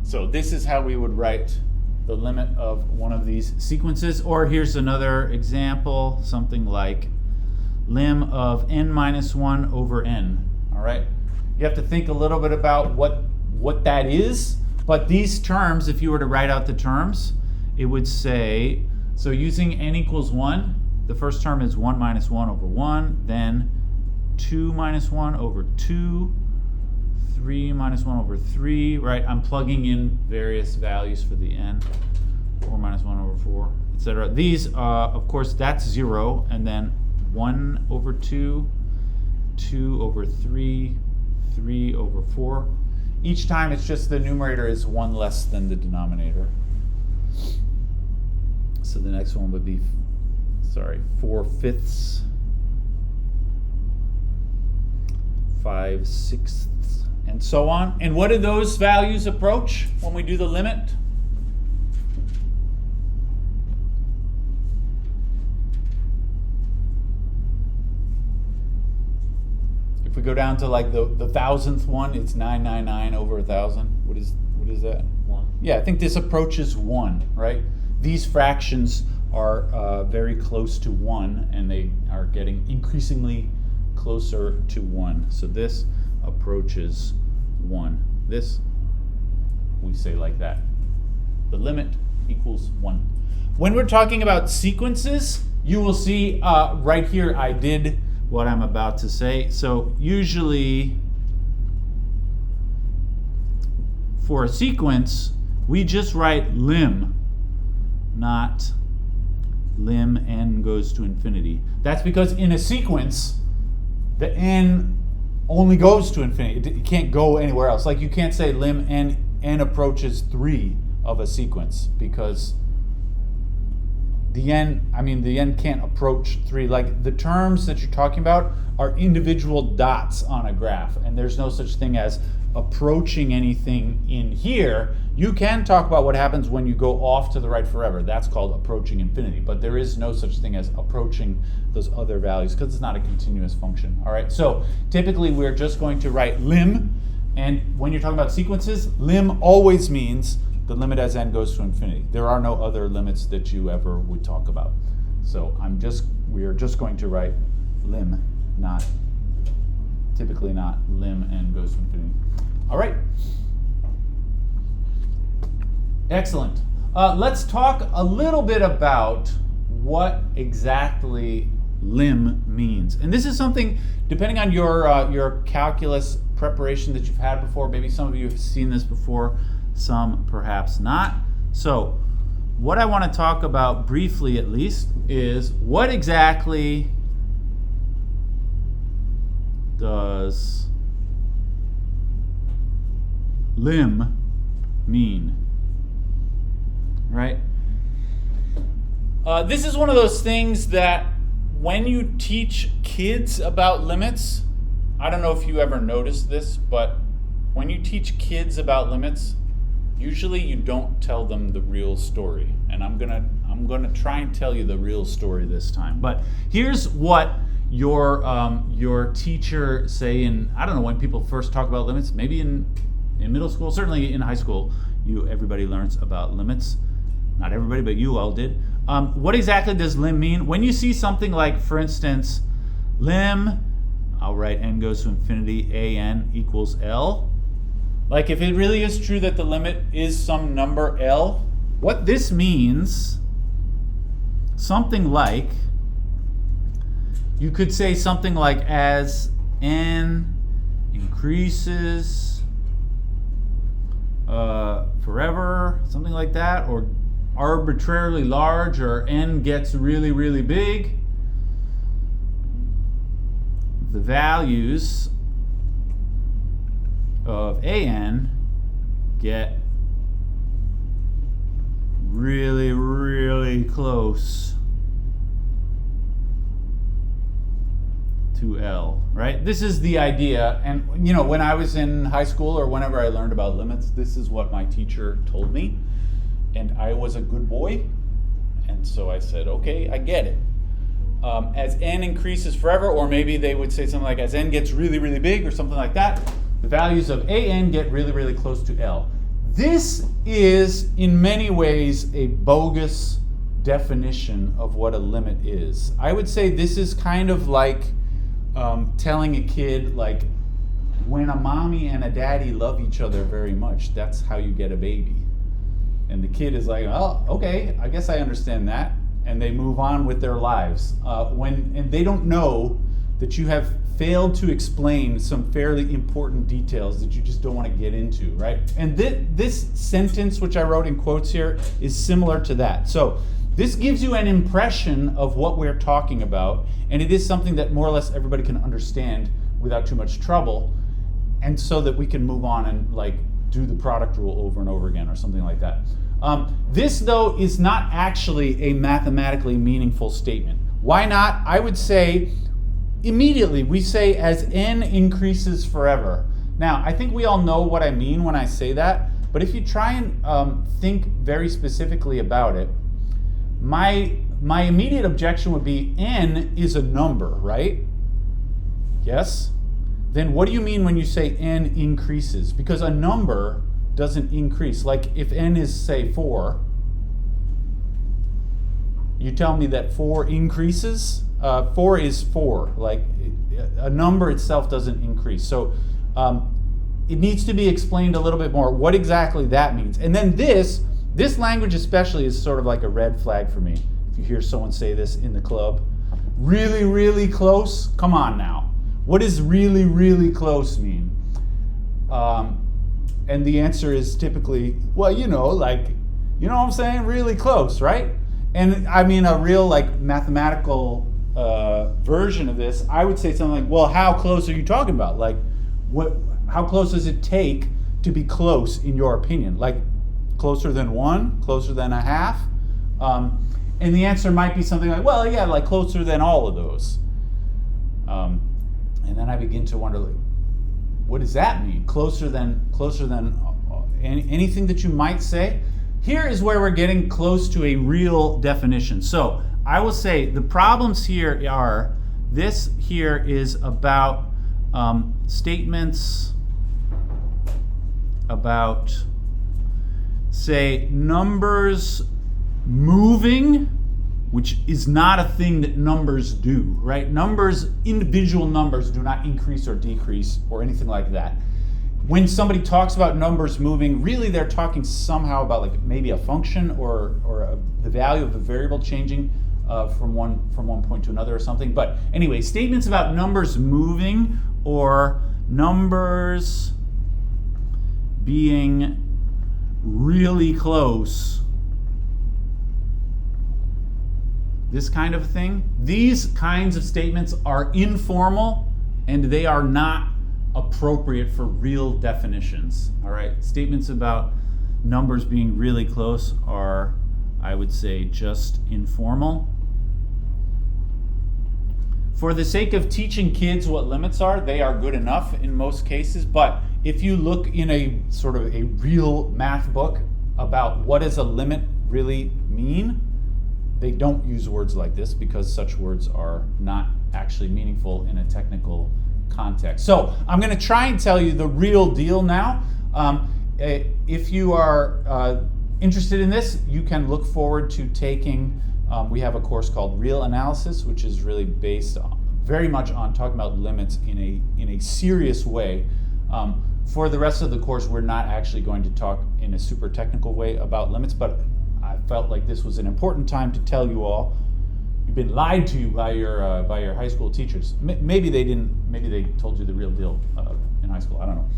So this is how we would write the limit of one of these sequences. Or here's another example, something like lim of n minus 1 over n. All right. You have to think a little bit about what that is. But these terms, if you were to write out the terms, it would say, so using n equals 1, the first term is 1 minus 1 over 1, then 2 minus 1 over 2, 3 minus 1 over 3, right? I'm plugging in various values for the n, 4 minus 1 over 4, etc. These, of course, that's 0, and then 1 over 2, 2 over 3, 3 over 4. Each time it's just the numerator is 1 less than the denominator. So the next one would be, 4/5, 5/6, and so on. And what do those values approach when we do the limit? If we go down to like the 1,000th one, it's 999 over 1,000. What is that? 1. Yeah, I think this approaches 1, right? These fractions are very close to 1, and they are getting increasingly closer to 1. So this approaches 1. This, we say like that. The limit equals 1. When we're talking about sequences, you will see right here I did what I'm about to say. So usually for a sequence, we just write lim, not lim n goes to infinity. That's because in a sequence, the n only goes to infinity. It can't go anywhere else. Like you can't say lim n approaches 3 of a sequence, because the n can't approach 3. Like the terms that you're talking about are individual dots on a graph, and there's no such thing as approaching anything in here. You can talk about what happens when you go off to the right forever. That's called approaching infinity, but there is no such thing as approaching those other values because it's not a continuous function. All right, so typically we're just going to write lim, and when you're talking about sequences, lim always means the limit as n goes to infinity. There are no other limits that you ever would talk about. So we are just going to write lim, typically not lim n goes to infinity. All right. Excellent. Let's talk a little bit about what exactly lim means. And this is something, depending on your calculus preparation that you've had before, maybe some of you have seen this before, some perhaps not. So what I want to talk about briefly at least is what exactly does lim mean, right? This is one of those things that when you teach kids about limits, I don't know if you ever noticed this, but when you teach kids about limits, usually you don't tell them the real story. And I'm gonna try and tell you the real story this time. But here's what your teacher say in, I don't know when people first talk about limits, maybe in middle school, certainly in high school, everybody learns about limits. Not everybody, but you all did. What exactly does lim mean? When you see something like, for instance, lim, I'll write n goes to infinity, a n equals L. Like if it really is true that the limit is some number L, what this means, something like, you could say something like as n increases forever, something like that, or arbitrarily large, or n gets really, really big, the values of an get really, really close to L, right? This is the idea. And you know, when I was in high school or whenever I learned about limits, this is what my teacher told me. And I was a good boy. And so I said, okay, I get it. As n increases forever, or maybe they would say something like as n gets really, really big or something like that, the values of an get really, really close to L. This is in many ways a bogus definition of what a limit is. I would say this is kind of like telling a kid, like, when a mommy and a daddy love each other very much, that's how you get a baby. And the kid is like, oh, okay, I guess I understand that. And they move on with their lives. And they don't know that you have failed to explain some fairly important details that you just don't want to get into, right? And this sentence, which I wrote in quotes here, is similar to that. So this gives you an impression of what we're talking about, and it is something that more or less everybody can understand without too much trouble, and so that we can move on and like do the product rule over and over again or something like that. This, though, is not actually a mathematically meaningful statement. Why not? I would say immediately we say as n increases forever. Now, I think we all know what I mean when I say that, but if you try and think very specifically about it, my immediate objection would be n is a number, right? Yes? Then what do you mean when you say n increases? Because a number doesn't increase. Like if n is, say, 4, you tell me that 4 increases? 4 is 4. Like a number itself doesn't increase. So it needs to be explained a little bit more what exactly that means. And then this language especially is sort of like a red flag for me. If you hear someone say this in the club, really, really close? Come on now. What does really, really close mean? And the answer is typically, well, you know, like, you know what I'm saying? Really close, right? And I mean a real like mathematical version of this, I would say something like, well, how close are you talking about? Like, how close does it take to be close in your opinion? Like closer than 1, closer than a half? And the answer might be something like, well, yeah, like closer than all of those. And then I begin to wonder, like, what does that mean? Closer than anything that you might say? Here is where we're getting close to a real definition. So I will say the problems here are, this here is about statements about, say, numbers moving, which is not a thing that numbers do, right? Numbers, individual numbers do not increase or decrease or anything like that. When somebody talks about numbers moving, really they're talking somehow about like maybe a function or the value of a variable changing from one point to another or something. But anyway, statements about numbers moving or numbers being really close, this kind of thing. These kinds of statements are informal and they are not appropriate for real definitions. All right, statements about numbers being really close are, I would say, just informal. For the sake of teaching kids what limits are, they are good enough in most cases, but if you look in a sort of a real math book about what does a limit really mean, they don't use words like this because such words are not actually meaningful in a technical context. So I'm going to try and tell you the real deal now. If you are interested in this, you can look forward to taking, we have a course called Real Analysis, which is really based very much on talking about limits in a serious way. For the rest of the course, we're not actually going to talk in a super technical way about limits, but I felt like this was an important time to tell you all, You've been lied to by your high school teachers. Maybe they didn't. Maybe they told you the real deal in high school. I don't know.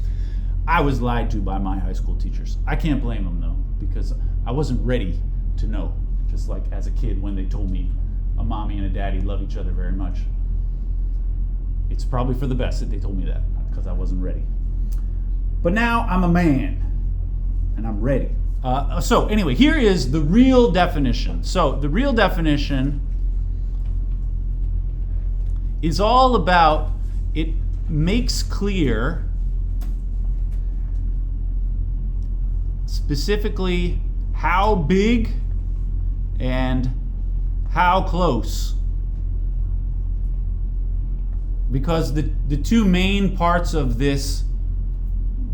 I was lied to by my high school teachers. I can't blame them though, because I wasn't ready to know. Just like as a kid when they told me a mommy and a daddy love each other very much. It's probably for the best that they told me that, because I wasn't ready. But now I'm a man, and I'm ready. So anyway, here is the real definition. So the real definition is all about, it makes clear specifically how big and how close. Because the two main parts of this,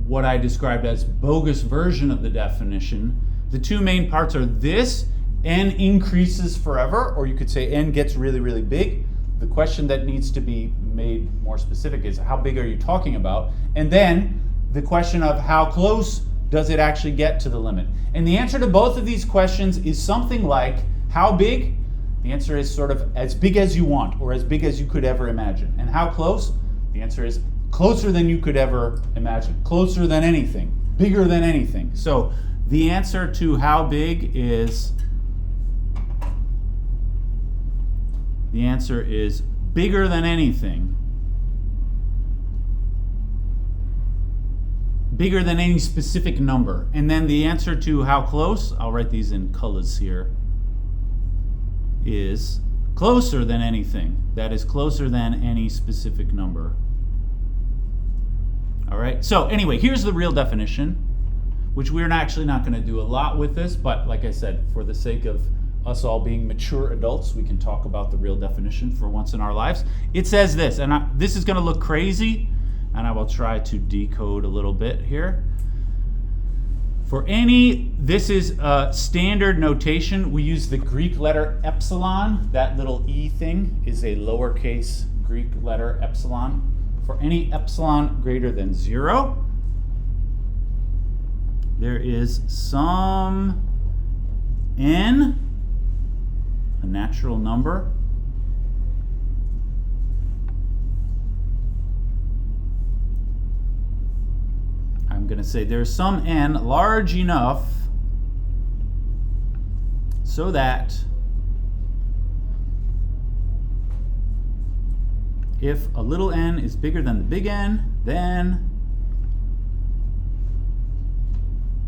what I described as bogus version of the definition, the two main parts are this: n increases forever, or you could say n gets really, really big. The question that needs to be made more specific is, how big are you talking about? And then the question of how close does it actually get to the limit? And the answer to both of these questions is something like, how big? The answer is sort of as big as you want, or as big as you could ever imagine. And how close? The answer is closer than you could ever imagine. Closer than anything. Bigger than anything. So the answer to how big is, the answer is bigger than anything. Bigger than any specific number. And then the answer to how close, I'll write these in colors here, is closer than anything. That is closer than any specific number. All right, so anyway, here's the real definition, which we're actually not going to do a lot with this, but like I said, for the sake of us all being mature adults, we can talk about the real definition for once in our lives. It says this, and this is going to look crazy, and I will try to decode a little bit here. For any, this is standard notation. We use the Greek letter epsilon. That little e thing is a lowercase Greek letter epsilon. For any epsilon greater than 0, there is some n, a natural number, I'm going to say there's some n large enough so that if a little n is bigger than the big N, then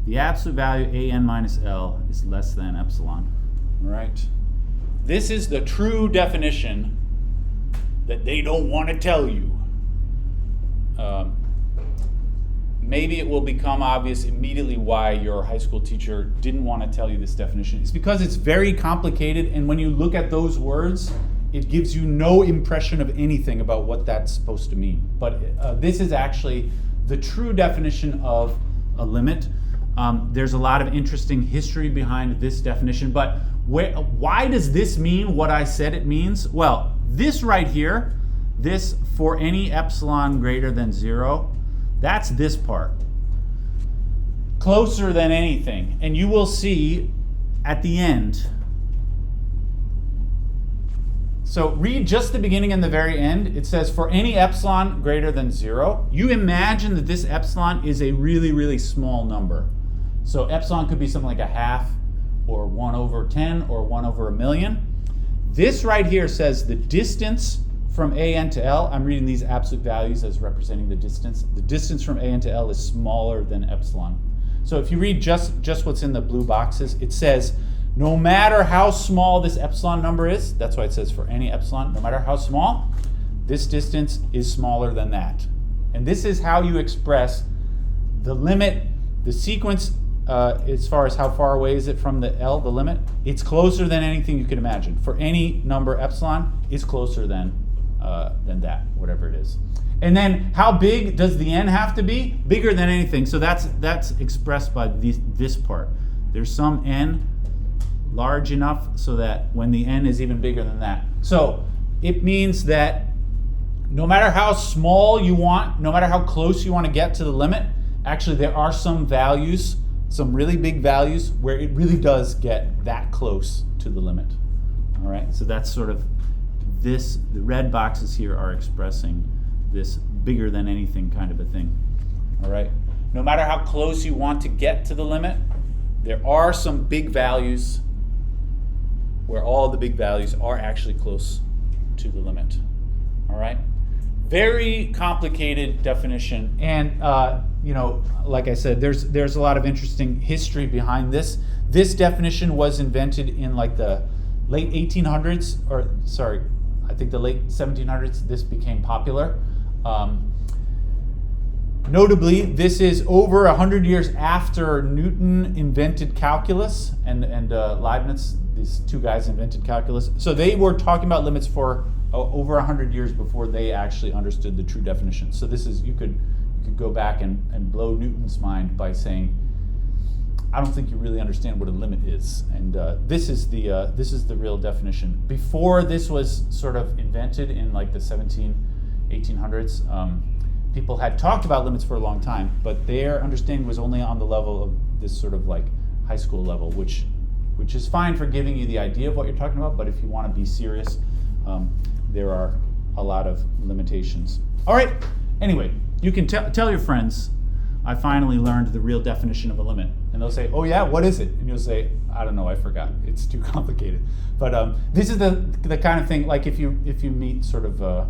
the absolute value an minus L is less than epsilon. All right. This is the true definition that they don't want to tell you. Maybe it will become obvious immediately why your high school teacher didn't want to tell you this definition. It's because it's very complicated, and when you look at those words, it gives you no impression of anything about what that's supposed to mean. But this is actually the true definition of a limit. There's a lot of interesting history behind this definition, but why does this mean what I said it means? Well, this right here, this for any epsilon greater than 0, that's this part. Closer than anything. And you will see at the end. So read just the beginning and the very end. It says for any epsilon greater than 0. You imagine that this epsilon is a really, really small number. So epsilon could be something like a half, or 1 over 10, or 1 over a million. This right here says the distance from AN to L. I'm reading these absolute values as representing the distance. The distance from AN to L is smaller than epsilon. So if you read just what's in the blue boxes, it says no matter how small this epsilon number is, that's why it says for any epsilon, no matter how small, this distance is smaller than that. And this is how you express the limit, the sequence as far as how far away is it from the L, the limit. It's closer than anything you could imagine. For any number epsilon, it's closer than that, whatever it is. And then how big does the n have to be? Bigger than anything. So that's expressed by this part. There's some n large enough so that when the n is even bigger than that. So it means that no matter how small you want, no matter how close you want to get to the limit, actually there are some values, some really big values, where it really does get that close to the limit. All right, so that's sort of this, the red boxes here are expressing this bigger than anything kind of a thing. All right, no matter how close you want to get to the limit, there are some big values where all the big values are actually close to the limit. All right, very complicated definition, and you know, like I said, there's a lot of interesting history behind this. This definition was invented in like the late 1800s, or sorry, I think the late 1700s. This became popular. Notably, this is over 100 years after Newton invented calculus, and Leibniz. These two guys invented calculus. So they were talking about limits for over 100 years before they actually understood the true definition. So this is, you could go back and blow Newton's mind by saying, I don't think you really understand what a limit is. And this is the real definition. Before this was sort of invented in like the 1800s, people had talked about limits for a long time, but their understanding was only on the level of this sort of like high school level, which is fine for giving you the idea of what you're talking about, but if you want to be serious, there are a lot of limitations. All right, anyway, you can tell your friends, I finally learned the real definition of a limit. And they'll say, oh yeah, what is it? And you'll say, I don't know, I forgot. It's too complicated. But this is the kind of thing, like if you meet sort of,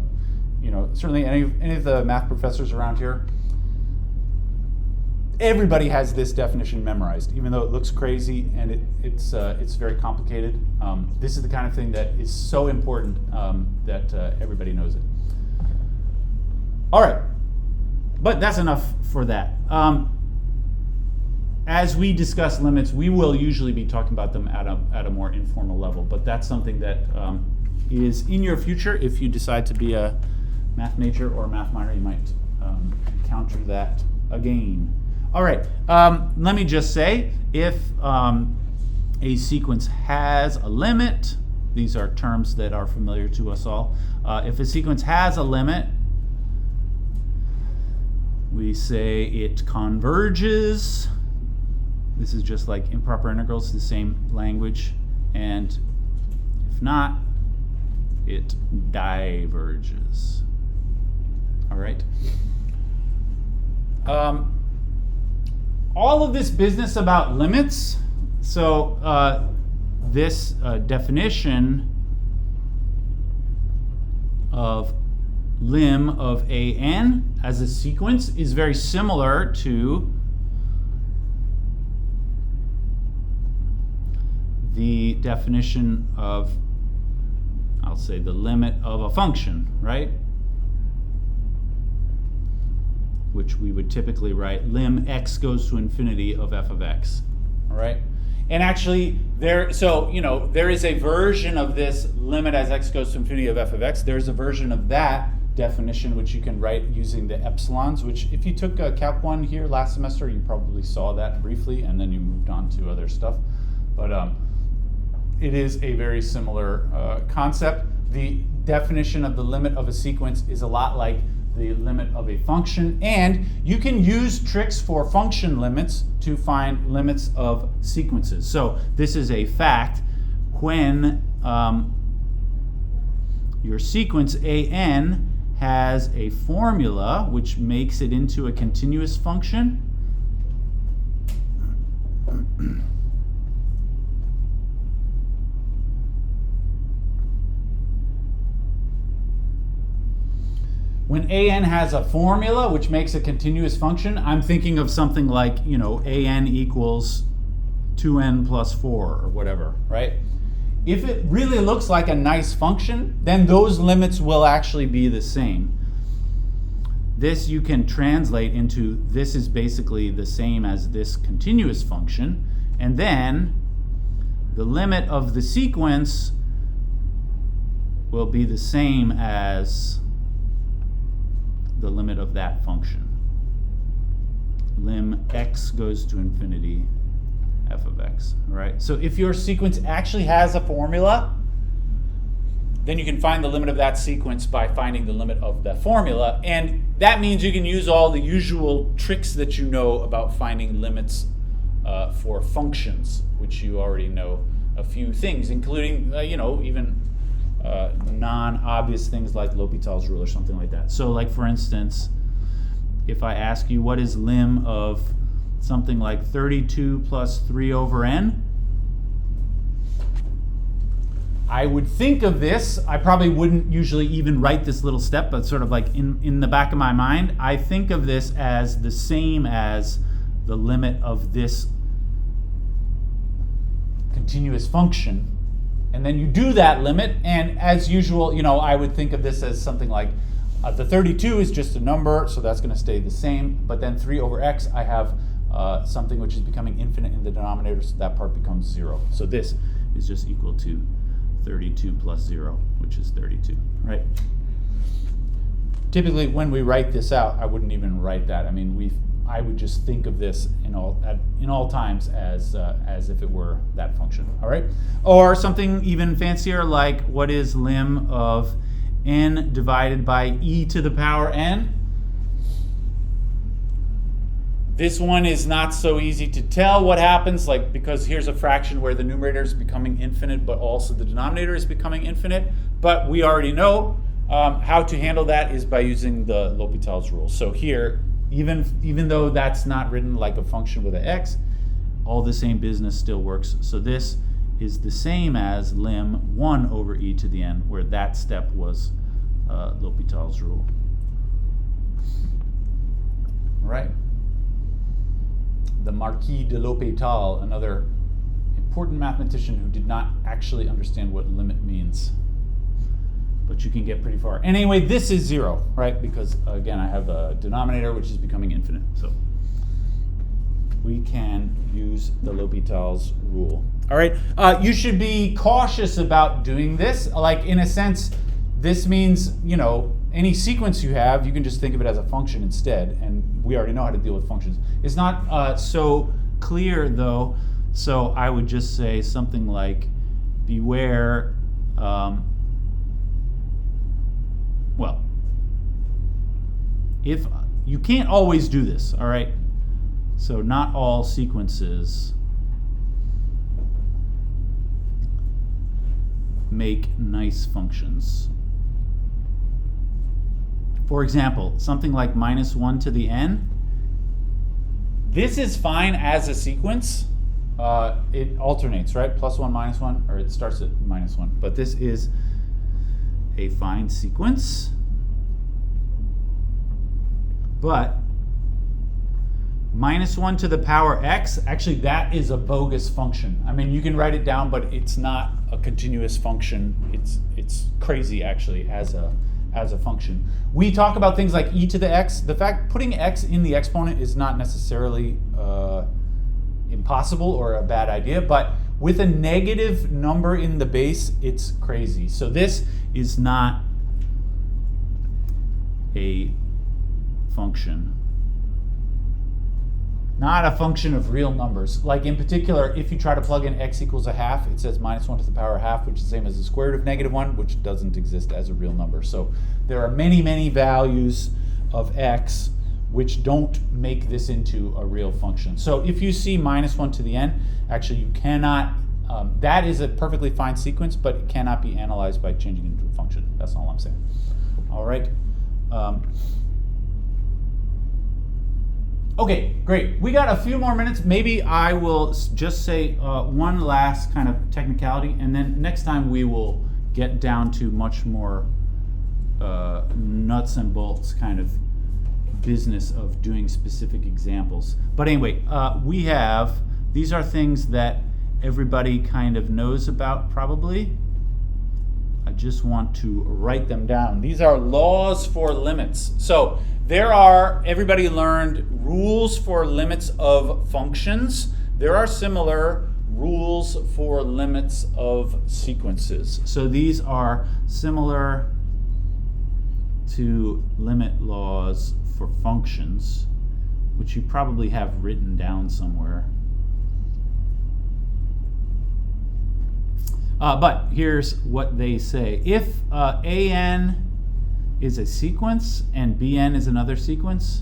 you know, certainly any of the math professors around here, everybody has this definition memorized, even though it looks crazy and it's very complicated. This is the kind of thing that is so important that everybody knows it. All right, but that's enough for that. As we discuss limits, we will usually be talking about them at a more informal level, but that's something that is in your future. If you decide to be a math major or a math minor, you might encounter that again. All right, let me just say, if a sequence has a limit, these are terms that are familiar to us all. If a sequence has a limit, we say it converges. This is just like improper integrals, the same language. And if not, it diverges. All right. All of this business about limits, so this definition of lim of an as a sequence is very similar to the definition of, I'll say, the limit of a function, right? Which we would typically write lim x goes to infinity of f of x, all right? And actually, there is a version of this limit as x goes to infinity of f of x. There's a version of that definition which you can write using the epsilons, which if you took Calc 1 here last semester, you probably saw that briefly, and then you moved on to other stuff. But it is a very similar concept. The definition of the limit of a sequence is a lot like the limit of a function, and you can use tricks for function limits to find limits of sequences. So this is a fact. When your sequence an has a formula which makes it into a continuous function, when an has a formula which makes a continuous function, I'm thinking of something like, an equals 2n plus 4 or whatever, right? If it really looks like a nice function, then those limits will actually be the same. This you can translate into, this is basically the same as this continuous function, and then the limit of the sequence will be the same as the limit of that function. Lim x goes to infinity f of x, all right? So if your sequence actually has a formula, then you can find the limit of that sequence by finding the limit of the formula, and that means you can use all the usual tricks that you know about finding limits for functions, which you already know a few things, including even non-obvious things like L'Hopital's rule or something like that. So like for instance, if I ask you what is lim of something like 32 plus 3 over n, I would think of this, I probably wouldn't usually even write this little step, but sort of like in the back of my mind, I think of this as the same as the limit of this continuous function. And then you do that limit, and as usual, I would think of this as something like the 32 is just a number, so that's going to stay the same, but then 3 over x, I have something which is becoming infinite in the denominator, so that part becomes 0. So this is just equal to 32 plus 0, which is 32, right? Typically, when we write this out, I wouldn't even write that. I mean, I would just think of this in all times as if it were that function, all right? Or something even fancier, like what is lim of n divided by e to the power n? This one is not so easy to tell what happens, because here's a fraction where the numerator is becoming infinite, but also the denominator is becoming infinite. But we already know how to handle that is by using the L'Hopital's rule. So here, even though that's not written like a function with an x, all the same business still works. So this is the same as lim 1 over e to the n, where that step was L'Hopital's rule. Right. The Marquis de L'Hopital, another important mathematician who did not actually understand what limit means. But you can get pretty far. Anyway, this is 0, right? Because, again, I have a denominator which is becoming infinite. So we can use the L'Hopital's rule. All right? You should be cautious about doing this. Like, in a sense, this means, any sequence you have, you can just think of it as a function instead, and we already know how to deal with functions. It's not so clear, though, so I would just say something like, beware, if you can't always do this, all right? So not all sequences make nice functions. For example, something like minus 1 to the n. This is fine as a sequence. It alternates, right? Plus 1, minus 1, or it starts at minus 1. But this is a fine sequence. But minus 1 to the power x, actually that is a bogus function. I mean, you can write it down, but it's not a continuous function. It's crazy, actually, as a function. We talk about things like e to the x. The fact putting x in the exponent is not necessarily impossible or a bad idea, but with a negative number in the base, it's crazy. So this is not a function. Not a function of real numbers. Like in particular, if you try to plug in x equals a half, it says minus 1 to the power half, which is the same as the square root of negative 1, which doesn't exist as a real number. So there are many, many values of x which don't make this into a real function. So if you see minus 1 to the n, actually you cannot, that is a perfectly fine sequence, but it cannot be analyzed by changing it into a function. That's all I'm saying. All right. Okay, great. We got a few more minutes. Maybe I will just say one last kind of technicality, and then next time we will get down to much more nuts and bolts kind of business of doing specific examples. But anyway, these are things that everybody kind of knows about probably. I just want to write them down. These are laws for limits. So everybody learned rules for limits of functions. There are similar rules for limits of sequences. So these are similar to limit laws for functions, which you probably have written down somewhere. But here's what they say. If an is a sequence and bn is another sequence,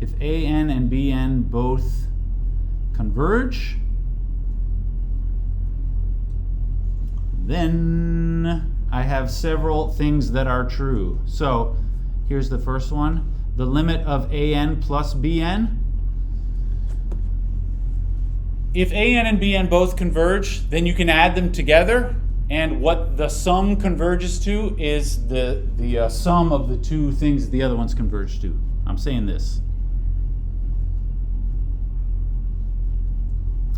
if an and bn both converge, Then I have several things that are true. So here's the first one. The limit of an plus bn. If an and bn both converge, then you can add them together. And what the sum converges to is the sum of the two things the other ones converge to. I'm saying this.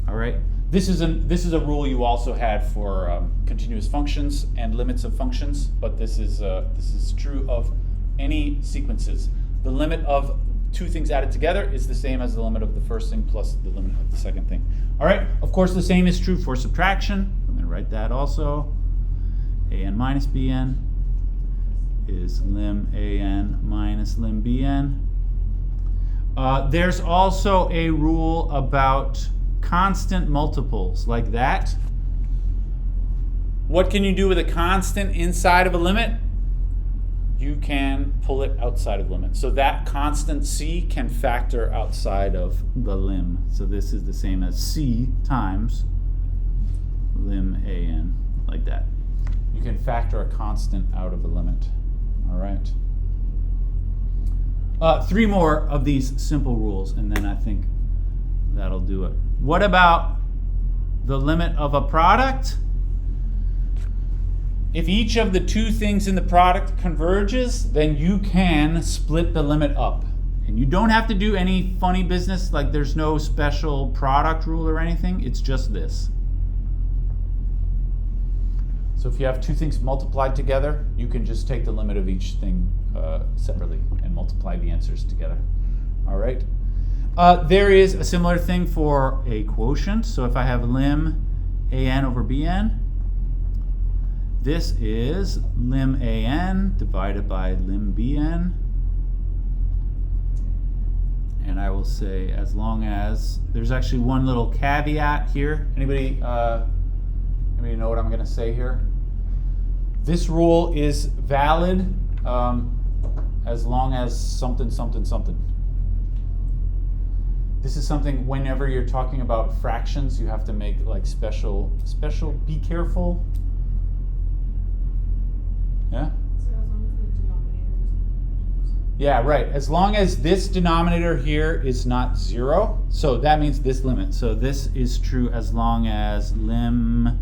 All right. This is a rule you also had for continuous functions and limits of functions, but this is true of any sequences. The limit of two things added together is the same as the limit of the first thing plus the limit of the second thing. All right. Of course, the same is true for subtraction. I'm going to write that also. An minus bn is lim an minus lim bn. There's also a rule about constant multiples like that. What can you do with a constant inside of a limit? You can pull it outside of limit. So that constant c can factor outside of the lim. So this is the same as c times lim an, like that. You can factor a constant out of a limit. All right. 3 more of these simple rules, and then I think that'll do it. What about the limit of a product? If each of the two things in the product converges, then you can split the limit up. And you don't have to do any funny business, like there's no special product rule or anything. It's just this. So if you have two things multiplied together, you can just take the limit of each thing separately and multiply the answers together. All right. There is a similar thing for a quotient. So if I have lim an over bn, this is lim an divided by lim bn. And I will say, as long as, there's actually one little caveat here. Anybody know what I'm going to say here? This rule is valid as long as something, something, something. This is something whenever you're talking about fractions, you have to make like special, be careful. Yeah? So as long as the denominator is Yeah, right. As long as this denominator here is not 0, so that means this limit. So this is true as long as lim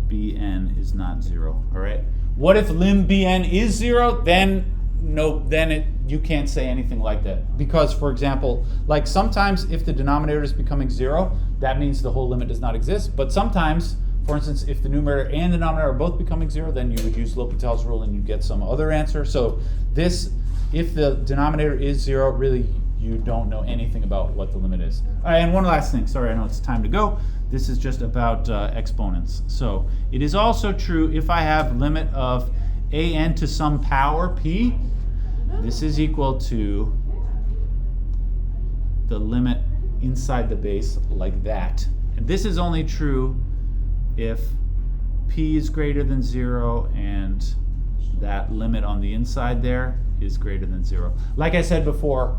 bn is not 0. All right. What if lim bn is 0? Then you can't say anything like that, because, for example, like sometimes if the denominator is becoming 0, that means the whole limit does not exist. But sometimes, for instance, if the numerator and the denominator are both becoming 0, then you would use L'Hopital's rule and you get some other answer. So this, if the denominator is 0, really you don't know anything about what the limit is. All right, and one last thing. Sorry, I know it's time to go. This is just about exponents. So it is also true if I have limit of an to some power p, this is equal to the limit inside the base like that. And this is only true if p is greater than 0 and that limit on the inside there is greater than 0. Like I said before,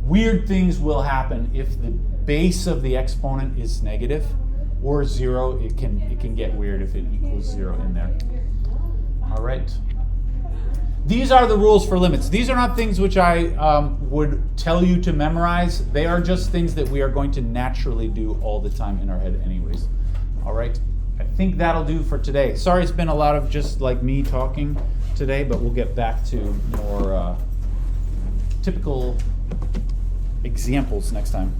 weird things will happen if the base of the exponent is negative or 0. It can get weird if it equals 0 in there. All right. These are the rules for limits. These are not things which I would tell you to memorize. They are just things that we are going to naturally do all the time in our head anyways. All right. I think that'll do for today. Sorry it's been a lot of just like me talking today, but we'll get back to more typical examples next time.